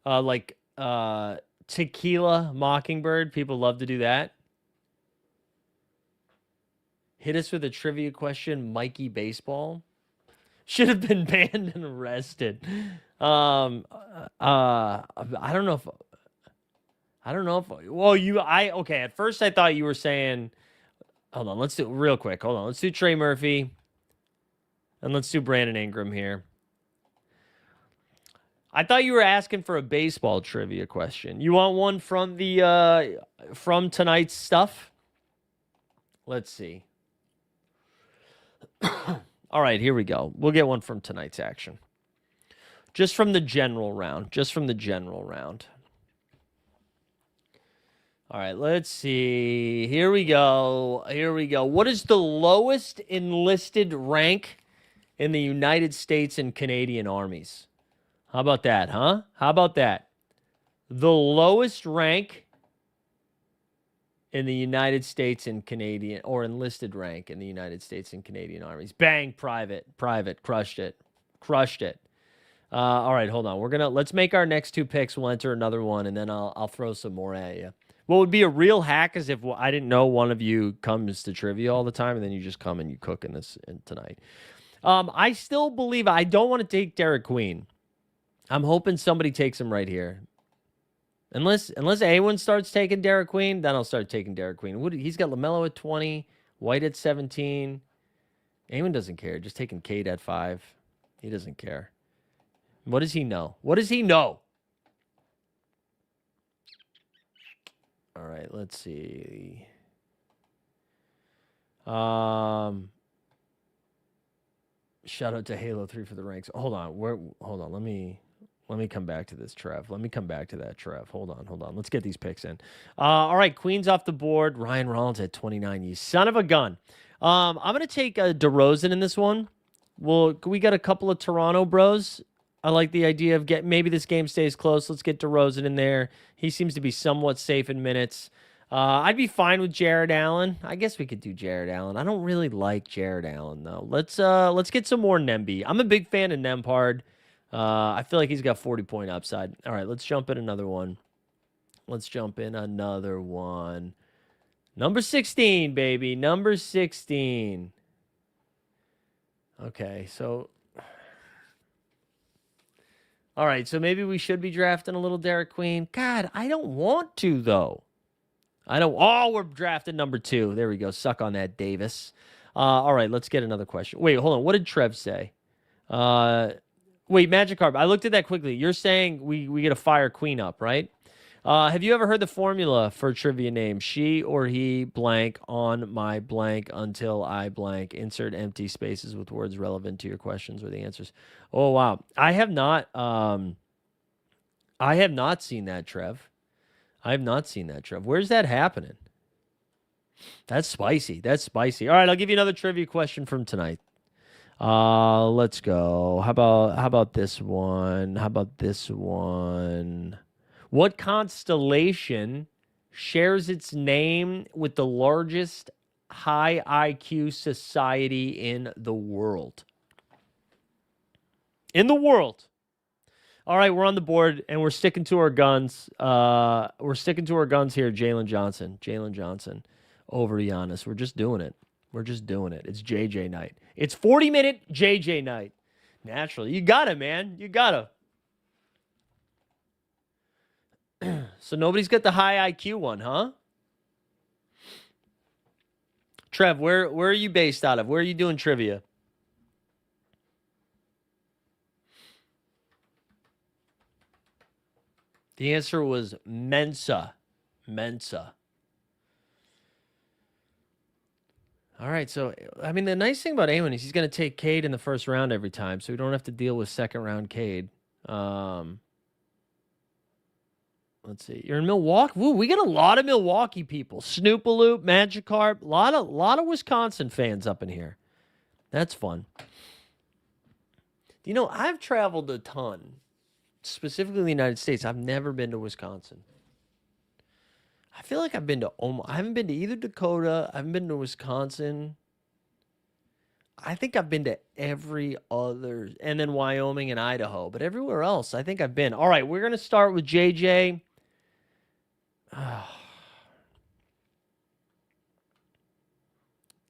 Like, Tequila Mockingbird. People love to do that. Hit us with a trivia question, Mikey Baseball. Should have been banned and arrested. I don't know if okay, at first I thought you were saying, hold on, let's do it real quick. Hold on. Let's do Trey Murphy. And let's do Brandon Ingram here. I thought you were asking for a baseball trivia question. You want one from the from tonight's stuff? Let's see. All right, here we go. We'll get one from tonight's action. Just from the general round. All right, let's see. Here we go. What is the lowest enlisted rank in the United States and Canadian armies? How about that, huh? How about that? The lowest rank in the United States and Canadian, or enlisted rank in the United States and Canadian armies. Bang, private, crushed it. All right, hold on. Let's make our next two picks. We'll enter another one, and then I'll throw some more at you. What would be a real hack is if I didn't know one of you comes to trivia all the time, and then you just come and you cook in this tonight. I still believe I don't want to take Derek Queen. I'm hoping somebody takes him right here. Unless anyone starts taking Derek Queen, then I'll start taking Derek Queen. He's got LaMelo at 20, White at 17. Anyone doesn't care. Just taking Cade at 5. He doesn't care. What does he know? All right, let's see. Shout out to Halo 3 for the ranks. Hold on. Let me come back to this, Trev. Let me come back to that, Trev. Hold on. Let's get these picks in. All right, Queen's off the board. Ryan Rollins at 29. You son of a gun. I'm going to take DeRozan in this one. We got a couple of Toronto bros. I like the idea of maybe this game stays close. Let's get DeRozan in there. He seems to be somewhat safe in minutes. I'd be fine with Jared Allen. I guess we could do Jared Allen. I don't really like Jared Allen, though. Let's get some more Nemby. I'm a big fan of Nembhard. I feel like he's got 40-point upside. All right, let's jump in another one. Number 16, baby. Number 16. Okay, so... All right, so maybe we should be drafting a little Derek Queen. God, I don't want to, though. We're drafting number 2. There we go. Suck on that, Davis. All right, let's get another question. Wait, hold on. What did Trev say? Wait, Magikarp. I looked at that quickly. You're saying we get to fire Queen up, right? Have you ever heard the formula for trivia name? She or he blank on my blank until I blank. Insert empty spaces with words relevant to your questions or the answers. Oh, wow. I have not seen that, Trev. Where's that happening? That's spicy. All right, I'll give you another trivia question from tonight. Let's go. How about this one? What constellation shares its name with the largest high IQ society in the world? All right, we're on the board, and we're sticking to our guns. Here, Jalen Johnson over Giannis. We're just doing it. It's JJ night. It's 40-minute JJ night. Naturally. You got it, man. You got to. So nobody's got the high IQ one, huh? Trev, where are you based out of? Where are you doing trivia? The answer was Mensa. Mensa. All right, so I mean, the nice thing about Eamon is he's going to take Cade in the first round every time, so we don't have to deal with second round Cade. Let's see. You're in Milwaukee. Woo, we got a lot of Milwaukee people. Snoopaloop, Magikarp, a lot of Wisconsin fans up in here. That's fun. You know, I've traveled a ton, specifically in the United States. I've never been to Wisconsin. I feel like I've been to Omaha. I haven't been to either Dakota. I haven't been to Wisconsin. I think I've been to every other, and then Wyoming and Idaho, but everywhere else, I think I've been. All right, we're going to start with JJ.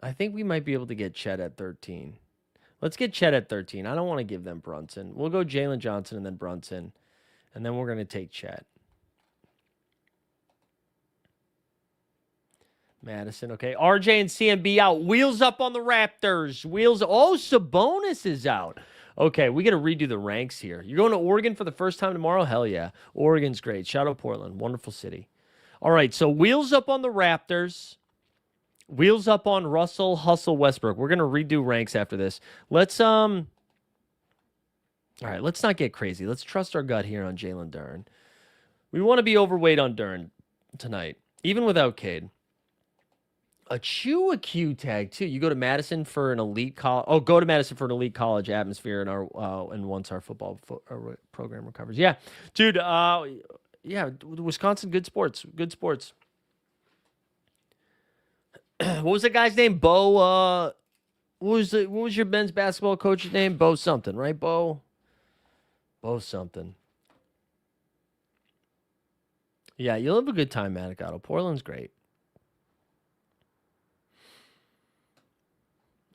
I think we might be able to get Chet at 13. Let's get Chet at 13. I don't want to give them Brunson. We'll go Jalen Johnson and then Brunson, and then we're going to take Chet. Madison, okay. RJ and CMB out. Wheels up on the Raptors. Wheels. Oh, Sabonis is out. Okay, we got to redo the ranks here. You're going to Oregon for the first time tomorrow? Hell yeah. Oregon's great. Shout out Portland. Wonderful city. All right, so wheels up on the Raptors. Wheels up on Russell, Hustle, Westbrook. We're going to redo ranks after this. All right, let's not get crazy. Let's trust our gut here on Jalen Duren. We want to be overweight on Duren tonight, even without Cade. A Q tag too. You go to Madison for an elite college. Oh, go to Madison for an elite college atmosphere, and once our football program recovers. Yeah, dude. Yeah, Wisconsin, good sports. Good sports. What was the guy's name? Bo. What was your men's basketball coach's name? Bo something, right? Bo something. Yeah, you'll have a good time, Manicato. Portland's great.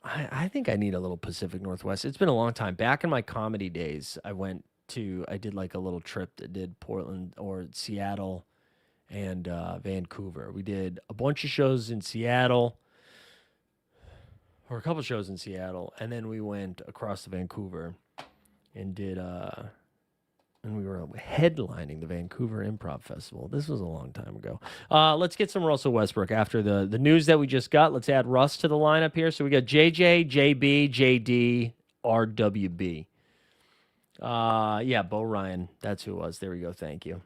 I think I need a little Pacific Northwest. It's been a long time. Back in my comedy days, I did like a little trip that did Portland or Seattle and Vancouver. We did a bunch of shows in Seattle, or a couple shows in Seattle, and then we went across to Vancouver and did and we were headlining the Vancouver Improv Festival. This was a long time ago. Let's get some Russell Westbrook after the news that we just got. Let's add Russ to the lineup here. So we got JJ, JB, JD, RWB. Yeah, Bo Ryan. That's who it was. There we go. Thank you.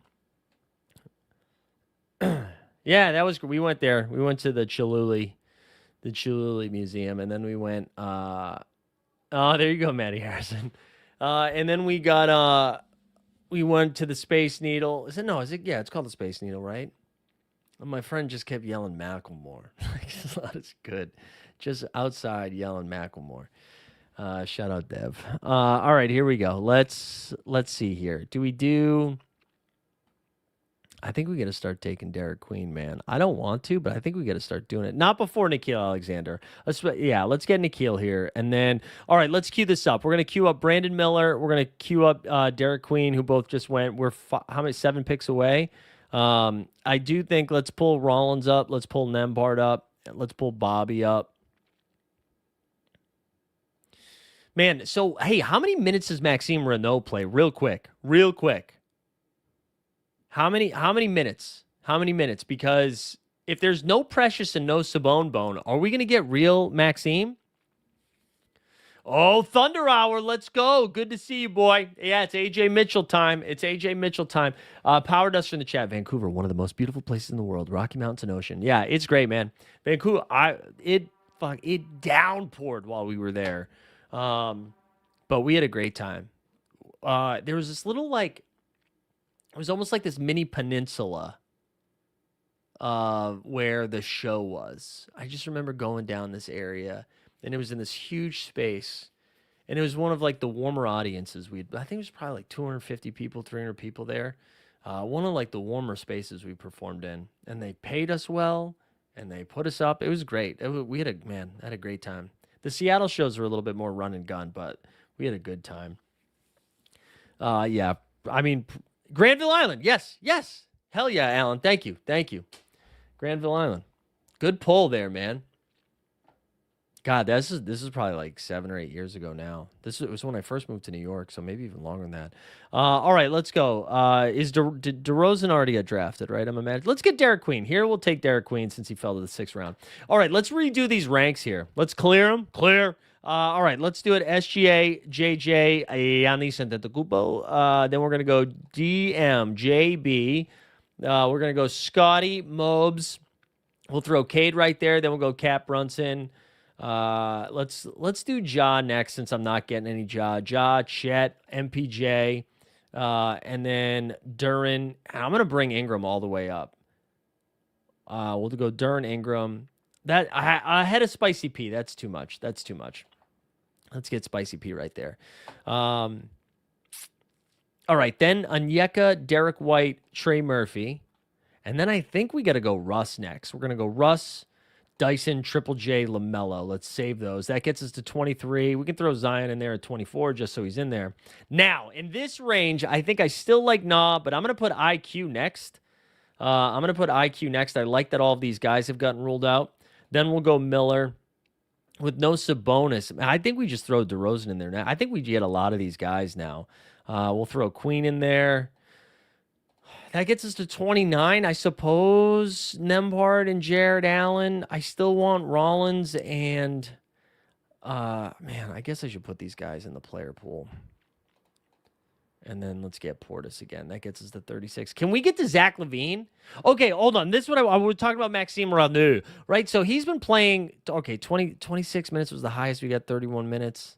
Yeah, that was. We went there. We went to the Cholula Museum, and then we went. Oh, there you go, Matty Harrison. And then we went to the Space Needle. Is it? No, is it? Yeah, it's called the Space Needle, right? And my friend just kept yelling Macklemore. It's not as good. Just outside yelling Macklemore. Shout out Dev. All right, here we go. Let's see here. Do we do? I think we got to start taking Derek Queen, man. I don't want to, but I think we got to start doing it. Not before Nikhil Alexander. Let's get Nikhil here. And then, all right, let's cue this up. We're going to cue up Brandon Miller. We're going to cue up Derek Queen, who both just went. We're how many? 7 picks away. I do think let's pull Rollins up. Let's pull Nembhard up. Let's pull Bobby up. Man, so, hey, how many minutes does Maxime Renault play? Real quick. How many minutes? How many minutes? Because if there's no Precious and no Sabone Bone, are we going to get real Maxime? Oh, Thunder Hour, let's go. Good to see you, boy. Yeah, it's AJ Mitchell time. Power Duster in the chat. Vancouver, one of the most beautiful places in the world. Rocky Mountains and ocean. Yeah, it's great, man. Vancouver, it downpoured while we were there. But we had a great time. There was this little it was almost like this mini peninsula where the show was. I just remember going down this area, and it was in this huge space, and it was one of the warmer audiences. I think it was probably 250 people, 300 people there. One of the warmer spaces we performed in, and they paid us well, and they put us up. It was great. We had a great time. The Seattle shows were a little bit more run and gun, but We had a good time. Yeah. I mean, Granville Island. Yes. Yes. Hell yeah, Alan. Thank you. Thank you. Granville Island. Good pull there, man. God, this is probably like 7 or 8 years ago now. It was when I first moved to New York, so maybe even longer than that. All right, let's go. Did DeRozan already get drafted? Right, I'm imagining. Let's get Derek Queen here. We'll take Derek Queen since he fell to the 6th round. All right, let's redo these ranks here. Let's clear them. Clear. All right, let's do it. SGA, JJ, Giannis Antetokounmpo. Then we're gonna go DM, JB. We're gonna go Scotty, Mobes. We'll throw Cade right there. Then we'll go Cap Brunson. Let's do Ja next since I'm not getting any Ja. Ja, Chet, MPJ, and then Duran. I'm gonna bring Ingram all the way up. We'll go Duran, Ingram. That ahead of Spicy P. That's too much. That's too much. Let's get Spicy P right there. All right, then Onyeka, Derek White, Trey Murphy, and then I think we got to go Russ next. We're gonna go Russ, Dyson, Triple J, LaMelo. Let's save those. That gets us to 23. We can throw Zion in there at 24 just so he's in there. Now, in this range, I think I still like Nah, but I'm going to put IQ next. I'm going to put IQ next. I like that all of these guys have gotten ruled out. Then we'll go Miller with no Sabonis. I think we just throw DeRozan in there now. I think we get a lot of these guys now. We'll throw Queen in there. That gets us to 29, I suppose. Nembhard and Jared Allen. I still want Rollins and, man, I guess I should put these guys in the player pool. And then let's get Portis again. That gets us to 36. Can we get to Zach LaVine? Okay, hold on. This is what I was talking about Maxime Ranu, right? So he's been playing, 26 minutes was the highest. We got 31 minutes.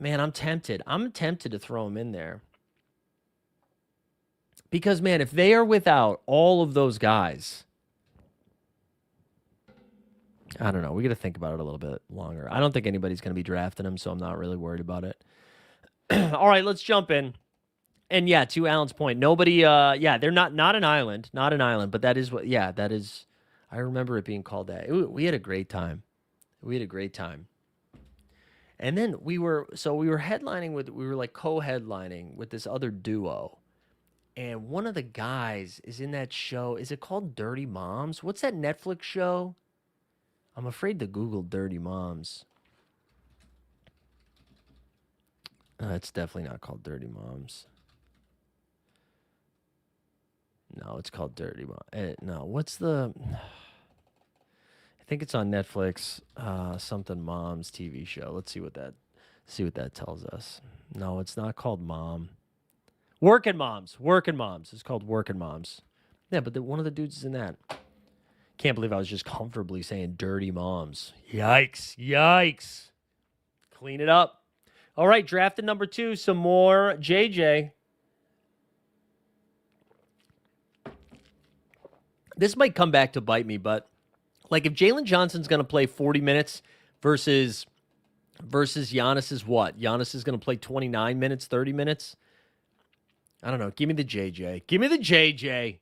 Man, I'm tempted. I'm tempted to throw him in there. Because, man, if they are without all of those guys, I don't know. We got to think about it a little bit longer. I don't think anybody's going to be drafting him, so I'm not really worried about it. All right, let's jump in. And, yeah, to Alan's point, nobody, they're not an island. Not an island, but that is what, that is, I remember it being called that. We had a great time. And then we were headlining we were like co-headlining with this other duo. And one of the guys is in that show. Is it called Dirty Moms? What's that Netflix show? I'm afraid to Google Dirty Moms. It's definitely not called Dirty Moms. No, it's called Dirty Moms. No, what's the... I think it's on Netflix. Something Moms TV show. Let's see what that tells us. No, it's not called Mom. Working Moms. It's called Working Moms. Yeah, but one of the dudes is in that. Can't believe I was just comfortably saying Dirty Moms. Yikes. Clean it up. All right, drafted number 2. Some more JJ. This might come back to bite me, but like if Jalen Johnson's going to play 40 minutes versus Giannis is what? Giannis is going to play 29 minutes, 30 minutes? I don't know. Give me the JJ. Give me the JJ.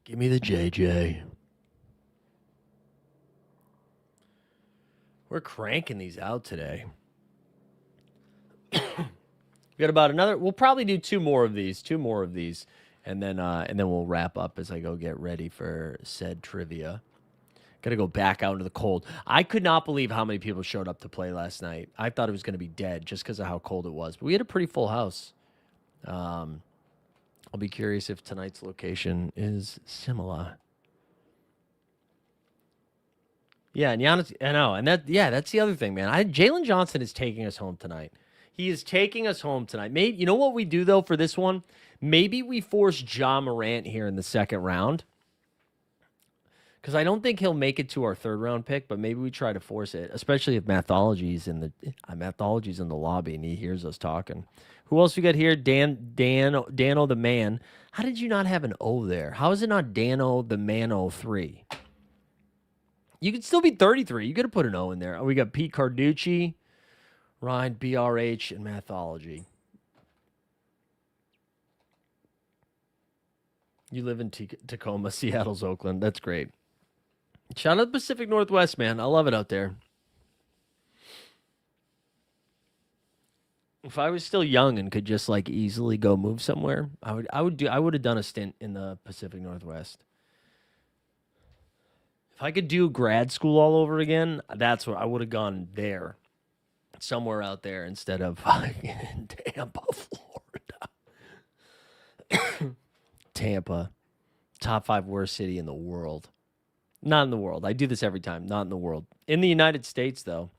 Give me the JJ. We're cranking these out today. We got about another. We'll probably do two more of these, and then we'll wrap up as I go get ready for said trivia. Got to go back out into the cold. I could not believe how many people showed up to play last night. I thought it was going to be dead just because of how cold it was. But we had a pretty full house. I'll be curious if tonight's location is similar. Yeah, and Giannis, I know, and that's the other thing, man. Jalen Johnson is taking us home tonight. He is taking us home tonight. Maybe you know what we do though for this one? Maybe we force Ja Morant here in the second round. Because I don't think he'll make it to our third round pick, but maybe we try to force it, especially if Mathology's in the lobby and he hears us talking. Who else we got here? Dano the Man. How did you not have an O there? How is it not Dano the Man 03? You could still be 33. You could have put an O in there. Oh, we got Pete Carducci, Ryan BRH, and Mathology. You live in Tacoma, Seattle's Oakland. That's great. Shout out to Pacific Northwest, man. I love it out there. If I was still young and could just like easily go move somewhere, I would have done a stint in the Pacific Northwest. If I could do grad school all over again, that's what I would have gone there. Somewhere out there instead of fucking Tampa, Florida. Tampa, top 5 worst city in the world. Not in the world. I do this every time. Not in the world. In the United States, though.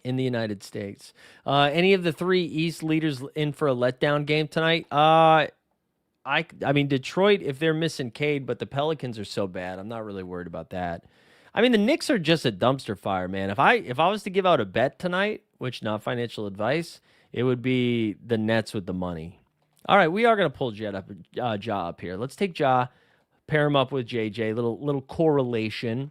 In the United States. Any of the 3 East leaders in for a letdown game tonight? I mean Detroit if they're missing Cade, but the Pelicans are so bad. I'm not really worried about that. I mean the Knicks are just a dumpster fire, man. If I was to give out a bet tonight, which not financial advice, it would be the Nets with the money. All right, we are gonna pull Ja up here. Let's take Ja, pair him up with JJ. Little correlation.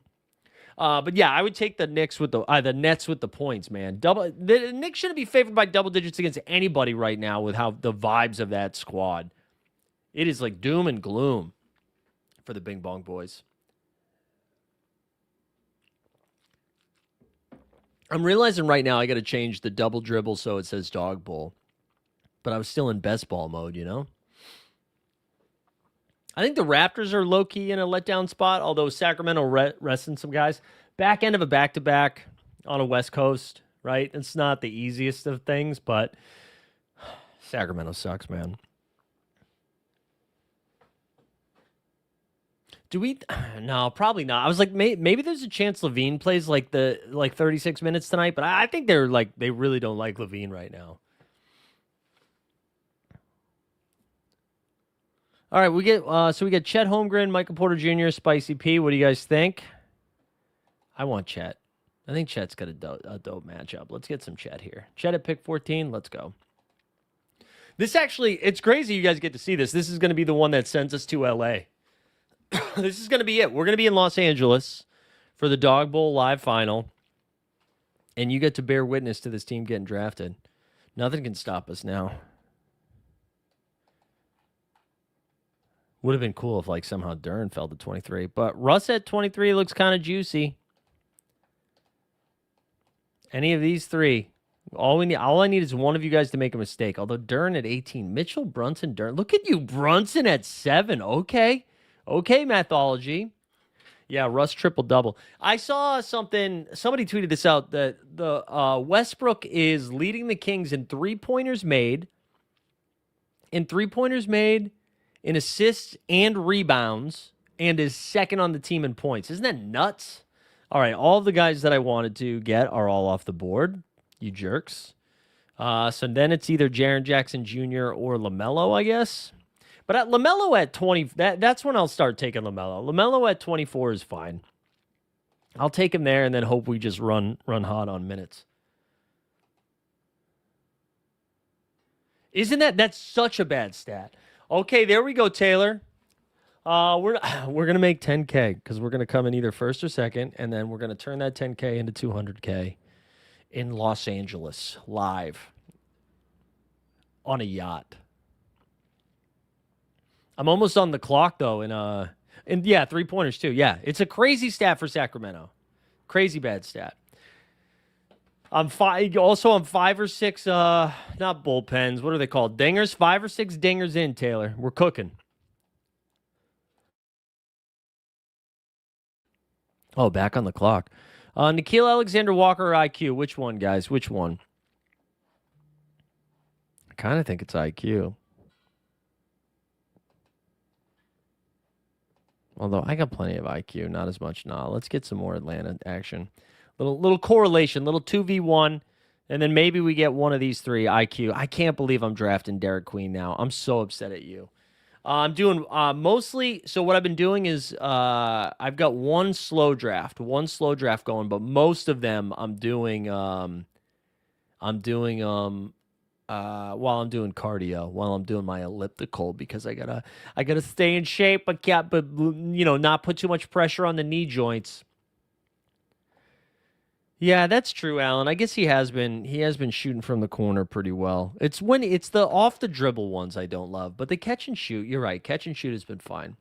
But yeah, I would take the Knicks with the Nets with the points, man. The Knicks shouldn't be favored by double digits against anybody right now with how the vibes of that squad. It is like doom and gloom for the Bing Bong Boys. I'm realizing right now I got to change the double dribble so it says Dog Bowl. But I was still in best ball mode, you know? I think the Raptors are low-key in a letdown spot, although Sacramento resting some guys. Back end of a back-to-back on a West Coast, right? It's not the easiest of things, but Sacramento sucks, man. Do we? No, probably not. I was like, maybe there's a chance Levine plays like 36 minutes tonight, but I think they really don't like Levine right now. All right, we get Chet Holmgren, Michael Porter Jr., Spicy P. What do you guys think? I want Chet. I think Chet's got a dope matchup. Let's get some Chet here. Chet at pick 14. Let's go. This actually, it's crazy you guys get to see this. This is going to be the one that sends us to LA. This is going to be it. We're going to be in Los Angeles for the Dog Bowl live final. And you get to bear witness to this team getting drafted. Nothing can stop us now. Would have been cool if like somehow Dern fell to 23. But Russ at 23 looks kind of juicy. Any of these 3. All I need is one of you guys to make a mistake. Although Dern at 18. Mitchell, Brunson, Dern. Look at you, Brunson at 7. Okay, Mathology. Yeah, Russ triple-double. I saw something, somebody tweeted this out, that the Westbrook is leading the Kings in three-pointers made, in assists and rebounds, and is second on the team in points. Isn't that nuts? All right, all the guys that I wanted to get are all off the board, you jerks. So then it's either Jaren Jackson Jr. or LaMelo, I guess. But at LaMelo at 20, that's when I'll start taking LaMelo. LaMelo at 24 is fine. I'll take him there and then hope we just run hot on minutes. That's such a bad stat. Okay, there we go, Taylor. We're gonna make 10K because we're gonna come in either first or second, and then we're gonna turn that 10K into 200K in Los Angeles live on a yacht. I'm almost on the clock though, and yeah, 3-pointers too. Yeah, it's a crazy stat for Sacramento. Crazy bad stat. I'm 5 or 6 not bullpens, what are they called? Dingers, 5 or 6 dingers in, Taylor. We're cooking. Oh, back on the clock. Nickeil Alexander Walker or IQ? Which one, guys? Which one? I kind of think it's IQ. Although I got plenty of IQ, not as much. Nah, let's get some more Atlanta action. Little correlation, little 2v1, and then maybe we get one of these 3 IQ. I can't believe I'm drafting Derek Queen now. I'm so upset at you. I'm doing mostly, so what I've been doing is I've got one slow draft going, but most of them I'm doing while I'm doing cardio, while I'm doing my elliptical, because I gotta stay in shape, but not put too much pressure on the knee joints. Yeah, that's true, Alan. I guess he has been shooting from the corner pretty well. It's the off the dribble ones I don't love, but the catch and shoot, you're right. Catch and shoot has been fine.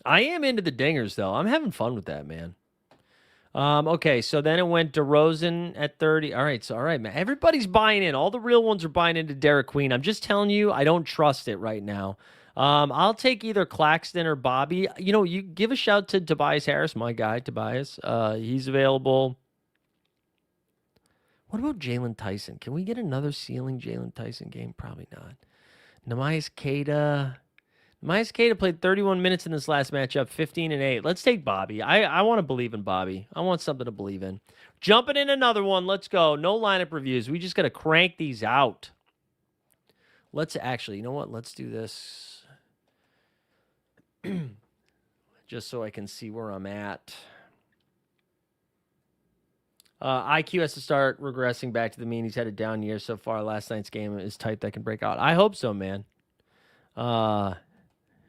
I am into the dingers though. I'm having fun with that, man. Okay, so then it went DeRozan at 30. All right, man. Everybody's buying in. All the real ones are buying into Derek Queen. I'm just telling you, I don't trust it right now. I'll take either Claxton or Bobby. You know, you give a shout to Tobias Harris, my guy, Tobias. He's available. What about Jalen Tyson? Can we get another ceiling Jalen Tyson game? Probably not. Namias Queta. Myers Kata played 31 minutes in this last matchup, 15 and 8. Let's take Bobby. I want to believe in Bobby. I want something to believe in. Jumping in another one. Let's go. No lineup reviews. We just got to crank these out. Let's actually, you know what? Let's do this just so I can see where I'm at. IQ has to start regressing back to the mean. He's had a down year so far. Last night's game is type that can break out. I hope so, man.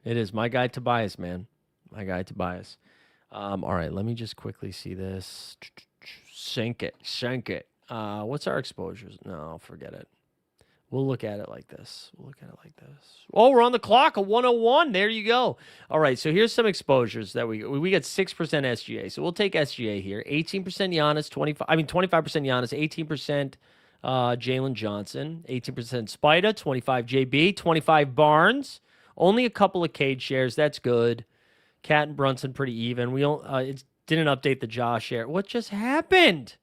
It is my guy Tobias, man. My guy Tobias. All right, let me just quickly see this. Sink it. What's our exposures? No, forget it. We'll look at it like this. Oh, we're on the clock, a 101. There you go. All right, so here's some exposures that we got 6% SGA. So we'll take SGA here. 18% Giannis, 25% Giannis, 18% Jalen Johnson, 18% Spida, 25 JB, 25 Barnes. Only a couple of Cade shares. That's good. Cat and Brunson pretty even. We don't. It didn't update the Josh share. What just happened?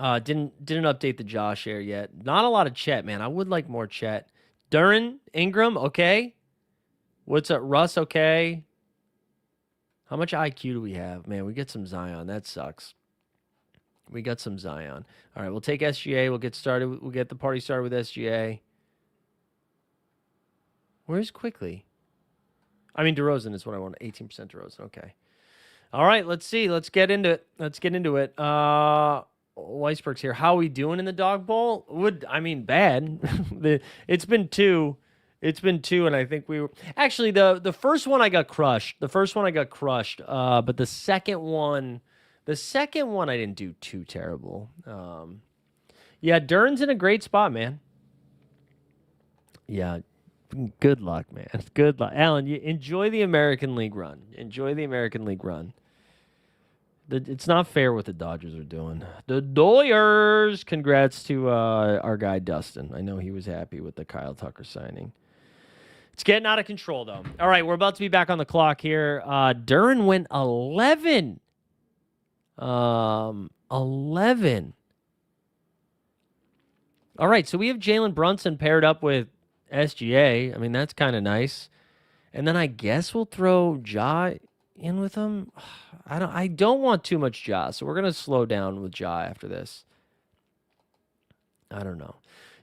Didn't update the Josh share yet. Not a lot of Chet, man. I would like more Chet. Duran, Ingram, okay. What's up, Russ? Okay. How much IQ do we have? Man, we get some Zion. That sucks. We got some Zion. All right, we'll take SGA. We'll get started. We'll get the party started with SGA. Where's Quickly? I mean, DeRozan is what I want. 18% DeRozan. Okay. All right, let's see. Let's get into it. Weisberg's here. How are we doing in the dog bowl? Bad. It's been two. And I think we were actually the first one I got crushed. But the second one I didn't do too terrible. Yeah, Dern's in a great spot, man. Yeah. Good luck, man. Good luck. Alan, you enjoy the American League run. It's not fair what the Dodgers are doing. The Doyers. Congrats to our guy, Dustin. I know he was happy with the Kyle Tucker signing. It's getting out of control, though. All right, we're about to be back on the clock here. Duran went 11. 11. All right, so we have Jalen Brunson paired up with SGA. I mean, that's kind of nice. And then I guess we'll throw Ja in with him. I don't want too much Ja, so we're gonna slow down with Ja after this. I don't know.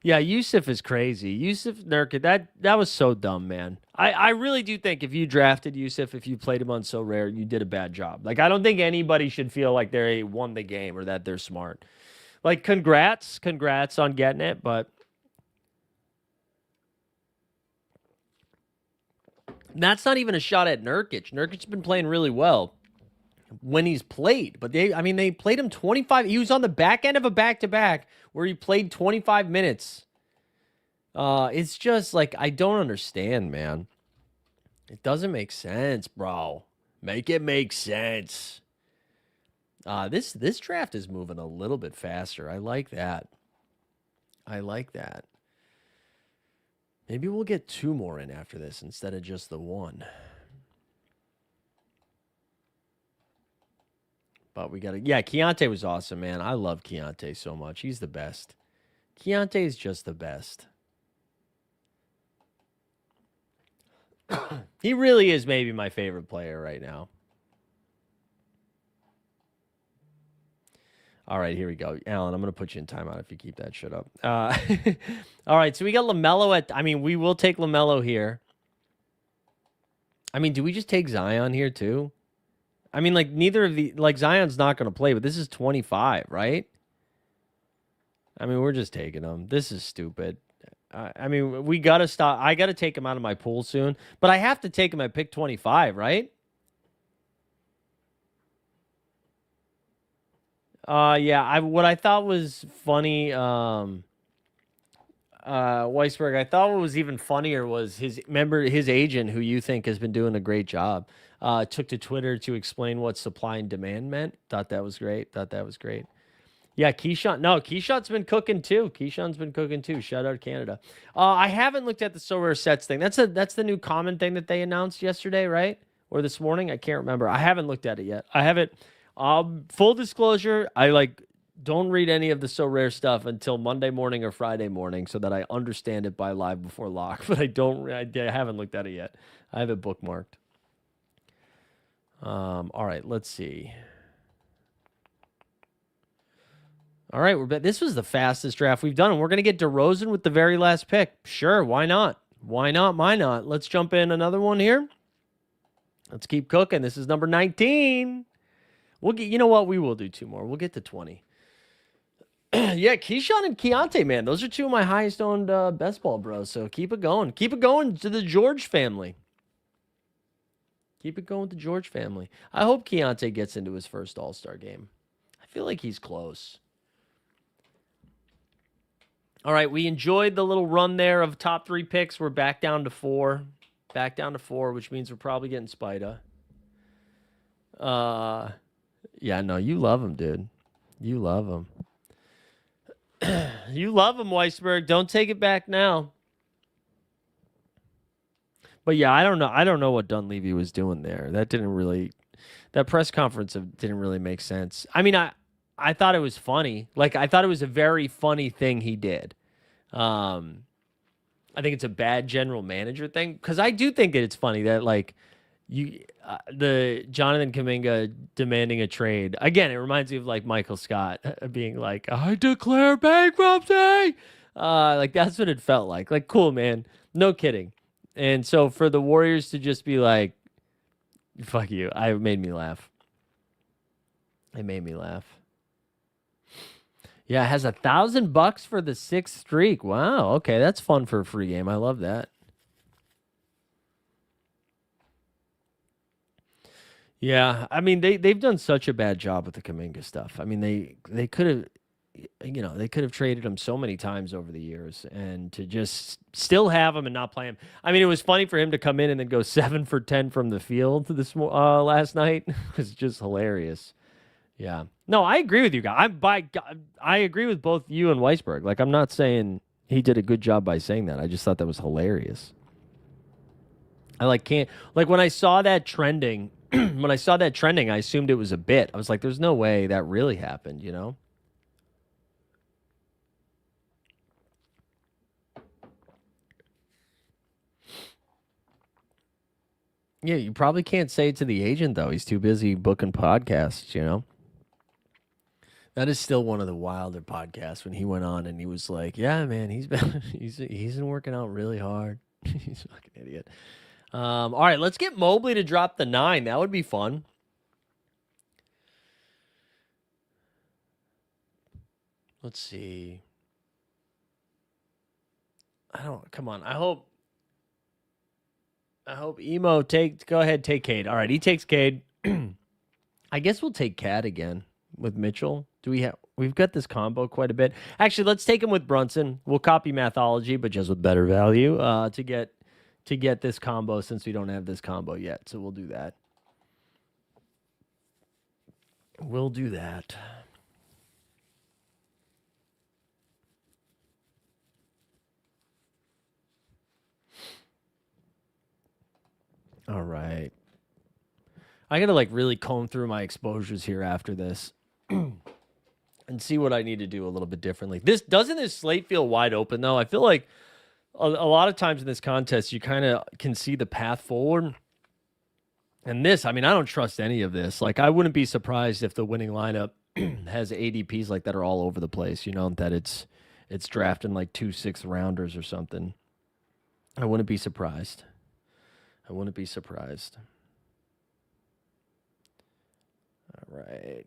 Yeah, Yusuf is crazy. Yusuf Nurkic, that was so dumb, man. I really do think if you drafted Yusuf, if you played him on So Rare, you did a bad job. Like, I don't think anybody should feel like they won the game or that they're smart. Like, congrats on getting it, but that's not even a shot at Nurkic. Nurkic's been playing really well when he's played. But they played him 25. He was on the back end of a back-to-back where he played 25 minutes. It's just like, I don't understand, man. It doesn't make sense, bro. Make it make sense. This draft is moving a little bit faster. I like that. Maybe we'll get 2 more in after this instead of just the 1. But we got to... Yeah, Keontae was awesome, man. I love Keontae so much. He's the best. Keontae is just the best. He really is maybe my favorite player right now. All right, here we go. Alan, I'm going to put you in timeout if you keep that shit up. All right, so we got LaMelo at... I mean, we will take LaMelo here. I mean, do we just take Zion here too? I mean, like, neither of the... Like, Zion's not going to play, but this is 25, right? I mean, we're just taking him. This is stupid. I mean, we got to stop. I got to take him out of my pool soon, but I have to take him at pick 25, right? Yeah, what I thought was funny, Weisberg, I thought what was even funnier was his agent, who you think has been doing a great job, took to Twitter to explain what supply and demand meant. Thought that was great. Thought that was great. Yeah, Keyshawn. No, Keyshawn's been cooking too. Keyshawn's been cooking too. Shout out Canada. I haven't looked at the So Rare Sets thing. That's the new common thing that they announced yesterday, right? Or this morning? I can't remember. I haven't looked at it yet. I haven't. Full disclosure, I don't read any of the So Rare stuff until Monday morning or Friday morning, so that I understand it by live before lock. But I haven't looked at it yet. I have it bookmarked. All right, let's see. All right, this was the fastest draft we've done, and we're going to get DeRozan with the very last pick. Sure, why not? Why not? Why not? Let's jump in another one here. Let's keep cooking. This is number 19. We'll get. You know what? We will do two more. We'll get to 20. Yeah, Keyshawn and Keontae, man. Those are two of my highest owned best ball bros. So keep it going. Keep it going to the George family. Keep it going with the George family. I hope Keontae gets into his first All-Star game. I feel like he's close. All right, we enjoyed the little run there of top 3 picks. We're back down to 4. Back down to 4, which means we're probably getting Spida. Yeah, no, you love him, dude. You love him. You love him, Weisberg. Don't take it back now. But yeah, I don't know. I don't know what Dunleavy was doing there. That press conference didn't really make sense. I mean, I thought it was funny. Like, I thought it was a very funny thing he did. I think it's a bad general manager thing, because I do think that it's funny that, like, the Jonathan Kuminga demanding a trade. Again, it reminds me of, like, Michael Scott being like, I declare bankruptcy. Like, that's what it felt like. Like, cool, man. No kidding. And so for the Warriors to just be like, fuck you, it made me laugh. It made me laugh. Yeah, it has $1,000 for the 6th streak. Wow. Okay, that's fun for a free game. I love that. Yeah, I mean they've done such a bad job with the Kuminga stuff. I mean they could have, they could have traded him so many times over the years, and to just still have him and not play him. I mean, it was funny for him to come in and then go 7 for 10 from the field last night. It was just hilarious. Yeah. No, I agree with you guys. I agree with both you and Weisberg. Like, I'm not saying he did a good job by saying that. I just thought that was hilarious. I can't, when I saw that trending, I assumed it was a bit. I was like, there's no way that really happened, you know? Yeah, you probably can't say it to the agent, though. He's too busy booking podcasts, you know? That is still one of the wilder podcasts when he went on and he was like, yeah, man, he's been working out really hard. He's a fucking idiot. All right, let's get Mobley to drop the 9. That would be fun. Let's see. Come on. I hope Emo go ahead, take Cade. All right, he takes Cade. I guess we'll take Cat again with Mitchell. We've got this combo quite a bit. Actually, let's take him with Brunson. We'll copy Mathology, but just with better value to get this combo, since we don't have this combo yet. So we'll do that. We'll do that. All right. I got to really comb through my exposures here after this and see what I need to do a little bit differently. This slate feel wide open, though? I feel like a lot of times in this contest, you kind of can see the path forward. And this, I mean, I don't trust any of this. Like, I wouldn't be surprised if the winning lineup has ADPs like that are all over the place, that it's drafting like 2 6th rounders or something. I wouldn't be surprised. All right.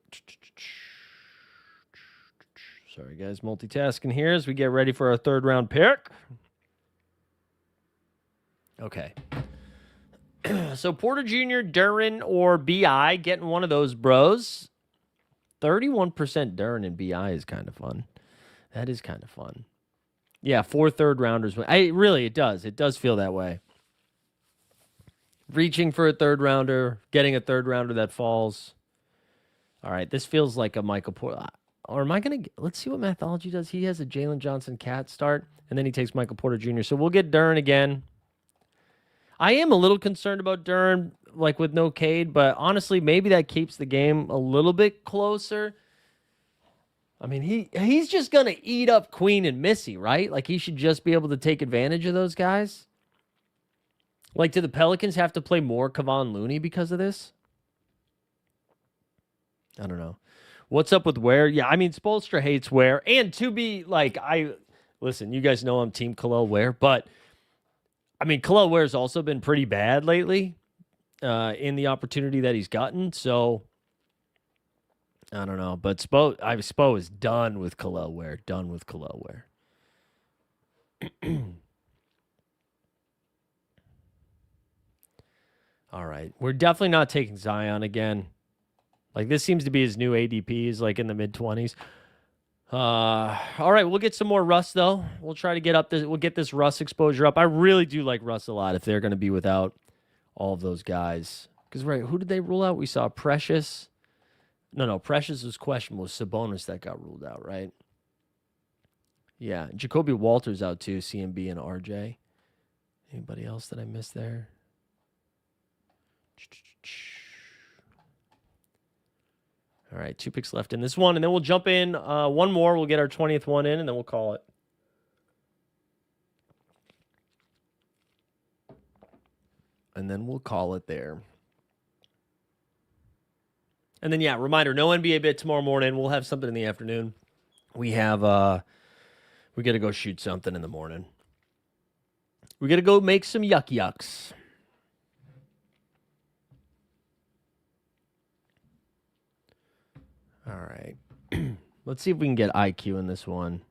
Sorry, guys. Multitasking here as we get ready for our 3rd round pick. Okay. So Porter Jr., Duren, or BI, getting one of those bros. 31% Duren and BI is kind of fun. That is kind of fun. Yeah, 4 third rounders. It does. It does feel that way. Reaching for a third rounder, getting a third rounder that falls. All right, this feels like a Michael Porter. Or am I going to let's see what Mathology does. He has a Jalen Johnson cat start, and then he takes Michael Porter Jr. So we'll get Duren again. I am a little concerned about Duren, like with no Cade, but honestly, maybe that keeps the game a little bit closer. I mean, he's just going to eat up Queen and Missy, right? Like, he should just be able to take advantage of those guys. Like, do the Pelicans have to play more Kevon Looney because of this? I don't know. What's up with Ware? Yeah, I mean, Spoelstra hates Ware. And to be like, listen, you guys know I'm Team Khalil Ware, but I mean, Khalil Ware's also been pretty bad lately in the opportunity that he's gotten. So I don't know. But Spo is done with Khalil Ware. Done with Khalil Ware. All right. We're definitely not taking Zion again. Like, this seems to be his new ADP, is like in the mid-20s. All right, we'll get some more Russ, though. We'll try to we'll get this Russ exposure up. I really do like Russ a lot if they're going to be without all of those guys. Because, right, who did they rule out? We saw Precious. No, Precious was questionable. It was Sabonis that got ruled out, right? Yeah, Jacoby Walters out too, CMB and RJ. Anybody else that I missed there? All right, 2 picks left in this one, and then we'll jump in one more. We'll get our 20th one in, and then we'll call it. And then we'll call it there. And then, yeah, reminder, no NBA bit tomorrow morning. We'll have something in the afternoon. We got to go shoot something in the morning. We got to go make some yucks. All right. Let's see if we can get IQ in this one.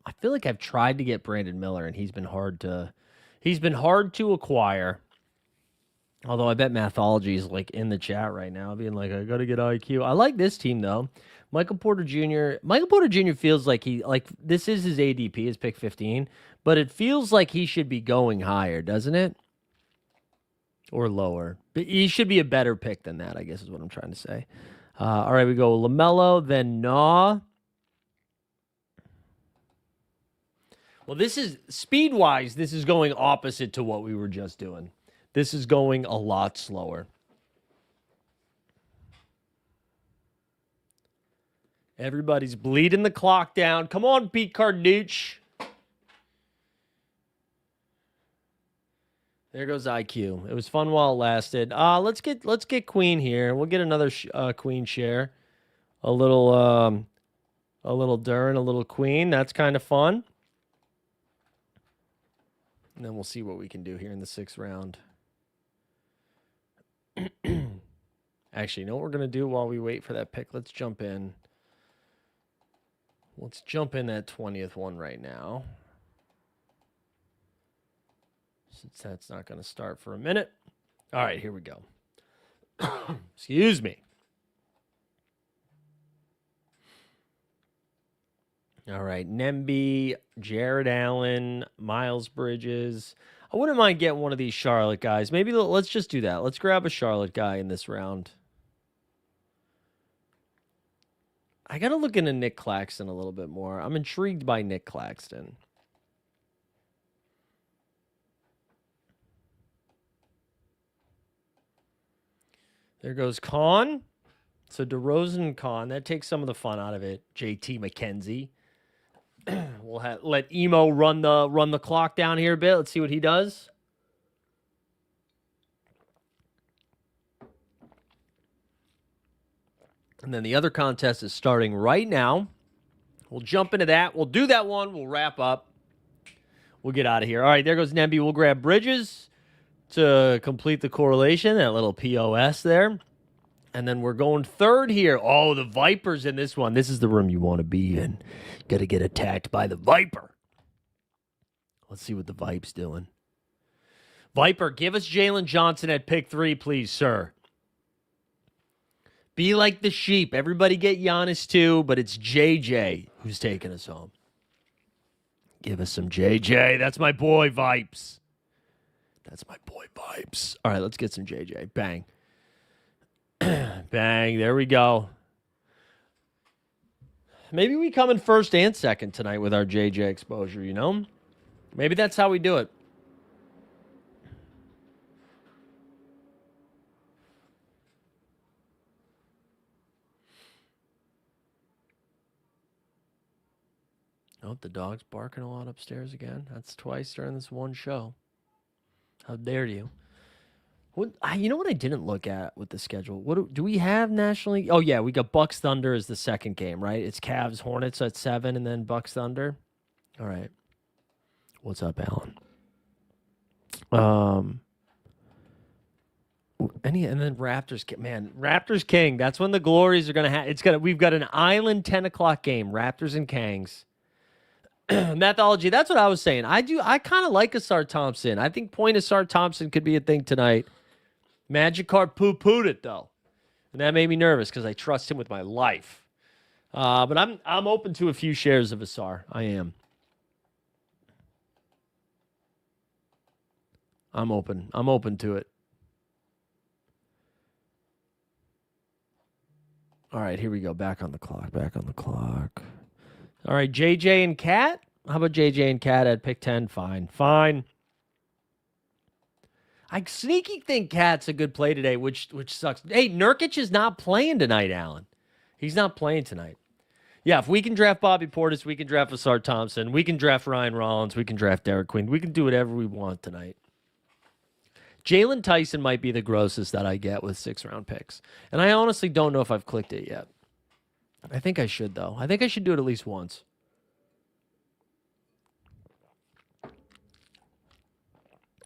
I feel like I've tried to get Brandon Miller, and he's been hard to acquire. Although I bet Mathology is like in the chat right now, being like, I got to get IQ. I like this team, though. Michael Porter Jr. Michael Porter Jr. feels like this is his ADP, his pick 15, but it feels like he should be going higher, doesn't it? Or lower. But he should be a better pick than that, I guess is what I'm trying to say. All right, we go LaMelo, then Nah. Well, this is, speed-wise, this is going opposite to what we were just doing. This is going a lot slower. Everybody's bleeding the clock down. Come on, Pete Carducci. There goes IQ. It was fun while it lasted. Let's get Queen here. We'll get another Queen share. A little Duren, a little Queen. That's kind of fun. And then we'll see what we can do here in the 6th round. Actually, you know what we're going to do while we wait for that pick? Let's jump in. Let's jump in that 20th one right now. Since that's not going to start for a minute. All right, here we go. Excuse me. All right, Nemby, Jared Allen, Miles Bridges. I wouldn't mind getting one of these Charlotte guys. Maybe let's just do that. Let's grab a Charlotte guy in this round. I got to look into Nick Claxton a little bit more. I'm intrigued by Nick Claxton. There goes Kahn. So DeRozan and Kahn. That takes some of the fun out of it. JT McKenzie. We'll let Emo run the clock down here a bit. Let's see what he does. And then the other contest is starting right now. We'll jump into that. We'll do that one. We'll wrap up. We'll get out of here. All right, there goes Nemby. We'll grab Bridges to complete the correlation. That little POS there. And then we're going 3rd here. Oh, the Vipers in this one. This is the room you want to be in. Got to get attacked by the Viper. Let's see what the Vipe's doing. Viper, give us Jalen Johnson at pick 3, please, sir. Be like the sheep. Everybody get Giannis too, but it's JJ. Who's taking us home? Give us some JJ. That's my boy Vipes. That's my boy Vipes. All right, let's get some JJ. Bang. Bang. There we go. Maybe we come in first and second tonight with our JJ exposure, you know? Maybe that's how we do it. Oh, the dog's barking a lot upstairs again. That's twice during this one show. How dare you? You know what I didn't look at with the schedule? What do we have nationally? Oh yeah, we got Bucks Thunder as the second game, right? It's Cavs Hornets at 7, and then Bucks Thunder. All right. What's up, Alan? And then Raptors, man, Raptors King. That's when the glories are gonna have. We've got an island 10 o'clock game. Raptors and Kangs. Methodology. That's what I was saying. I kind of like Asar Thompson. I think point Asar Thompson could be a thing tonight. Magic Card poo-pooed it though, and that made me nervous because I trust him with my life. But I'm open to a few shares of Asar. I am. I'm open. I'm open to it. All right, here we go. Back on the clock. Back on the clock. All right, JJ and Cat. How about JJ and Cat at pick 10? Fine. Fine. I sneaky think Cat's a good play today, which sucks. Hey, Nurkic is not playing tonight, Alan. He's not playing tonight. Yeah, if we can draft Bobby Portis, we can draft Asar Thompson, we can draft Ryan Rollins, we can draft Derek Queen. We can do whatever we want tonight. Jalen Tyson might be the grossest that I get with 6-round picks. And I honestly don't know if I've clicked it yet. I think I should, though. I think I should do it at least once.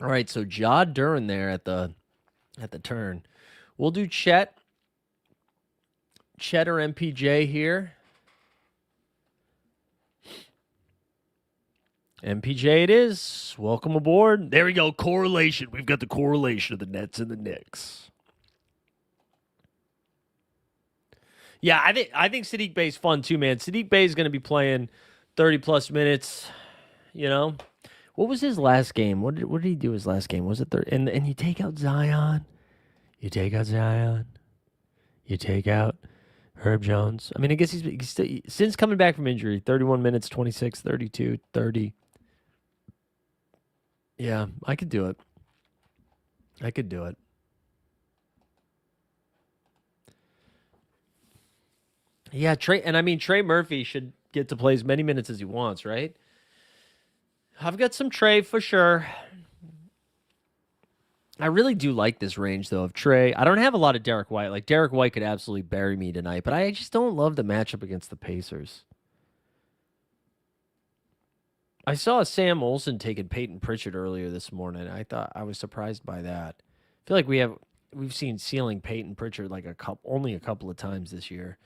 All right, so Ja Duran there at the turn. We'll do Chet or MPJ here. MPJ it is. Welcome aboard. There we go. Correlation. We've got the correlation of the Nets and the Knicks. Yeah, I think Sadiq Bey's fun too, man. Sadiq Bey is going to be playing 30-plus minutes, you know. What was his last game? What did he do his last game? Was it 30? And you take out Zion. You take out Zion. You take out Herb Jones. I mean, I guess he's still, since coming back from injury, 31 minutes, 26, 32, 30. Yeah, I could do it. I could do it. Yeah, Trey Murphy should get to play as many minutes as he wants, right? I've got some Trey for sure. I really do like this range, though, of Trey. I don't have a lot of Derek White. Like, Derek White could absolutely bury me tonight, but I just don't love the matchup against the Pacers. I saw Sam Olsen taking Peyton Pritchard earlier this morning. I was surprised by that. I feel like we've seen ceiling Peyton Pritchard like only a couple of times this year.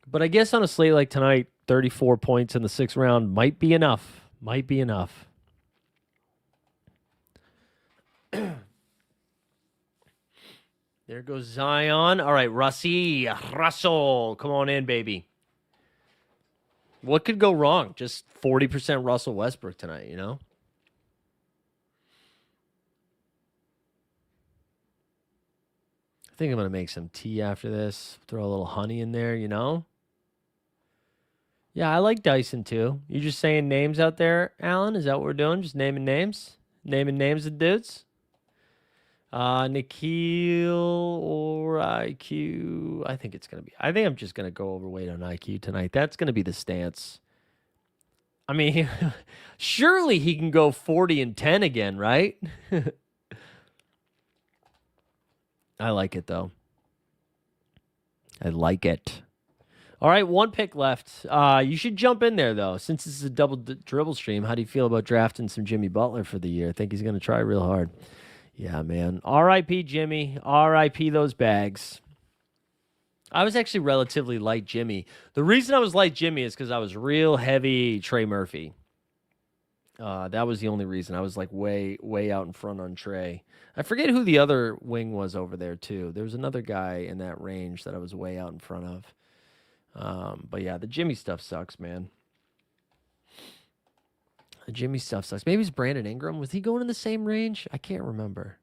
But I guess on a slate like tonight, 34 points in the 6th round might be enough. Might be enough. There goes Zion. All right, Russell. Come on in, baby. What could go wrong? Just 40% Russell Westbrook tonight, you know? I think I'm going to make some tea after this. Throw a little honey in there, you know? Yeah, I like Dyson too. You just saying names out there, Alan? Is that what we're doing? Just naming names? Naming names of dudes? Nikhil or IQ. I think I'm just going to go overweight on IQ tonight. That's going to be the stance. I mean, surely he can go 40 and 10 again, right? I like it, though. I like it. All right, one pick left. You should jump in there, though. Since this is a double dribble stream, how do you feel about drafting some Jimmy Butler for the year? I think he's going to try real hard. Yeah, man. R.I.P. Jimmy. R.I.P. those bags. I was actually relatively light Jimmy. The reason I was light Jimmy is because I was real heavy Trey Murphy. That was the only reason. I was like way out in front on Trey. I forget who the other wing was over there, too. There was another guy in that range that I was way out in front of. But yeah, the Jimmy stuff sucks, man. The Jimmy stuff sucks. Maybe it's Brandon Ingram. Was he going in the same range? I can't remember.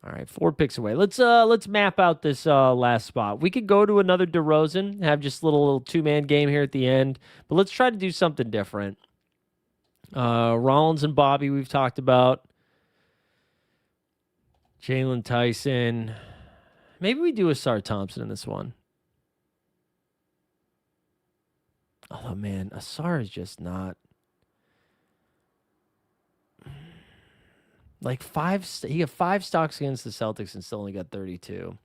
All right, 4 picks away. Let's map out this last spot. We could go to another DeRozan, have just a little 2-man game here at the end, but let's try to do something different. Rollins and Bobby, we've talked about. Jalen Tyson. Maybe we do a Sar Thompson in this one. Oh man, Asar is just not like he got 5 stocks against the Celtics and still only got 32.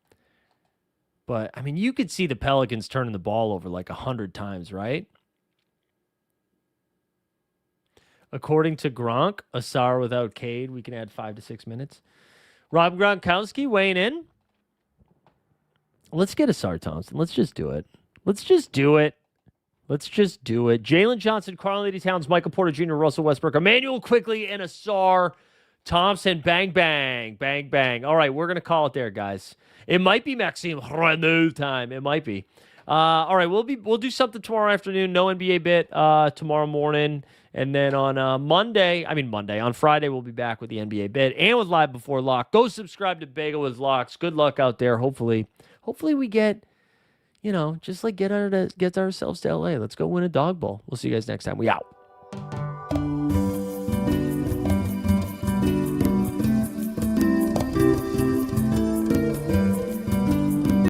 But I mean, you could see the Pelicans turning the ball over like 100 times, right? According to Gronk, Asar without Cade, we can add 5 to 6 minutes. Rob Gronkowski weighing in. Let's get Asar Thompson. Let's just do it. Let's just do it. Jalen Johnson, Karl-Anthony Towns, Michael Porter Jr., Russell Westbrook, Emmanuel Quickly, and Asar Thompson. Bang, bang, bang, bang. All right, we're going to call it there, guys. It might be Maxime Reneau time. It might be. All right, we'll do something tomorrow afternoon. No NBA bit tomorrow morning. And then on on Friday, we'll be back with the NBA bit and with Live Before Lock. Go subscribe to Bagel with Locks. Good luck out there. Hopefully we get, just like get ourselves to LA. Let's go win a dog bowl. We'll see you guys next time. We out.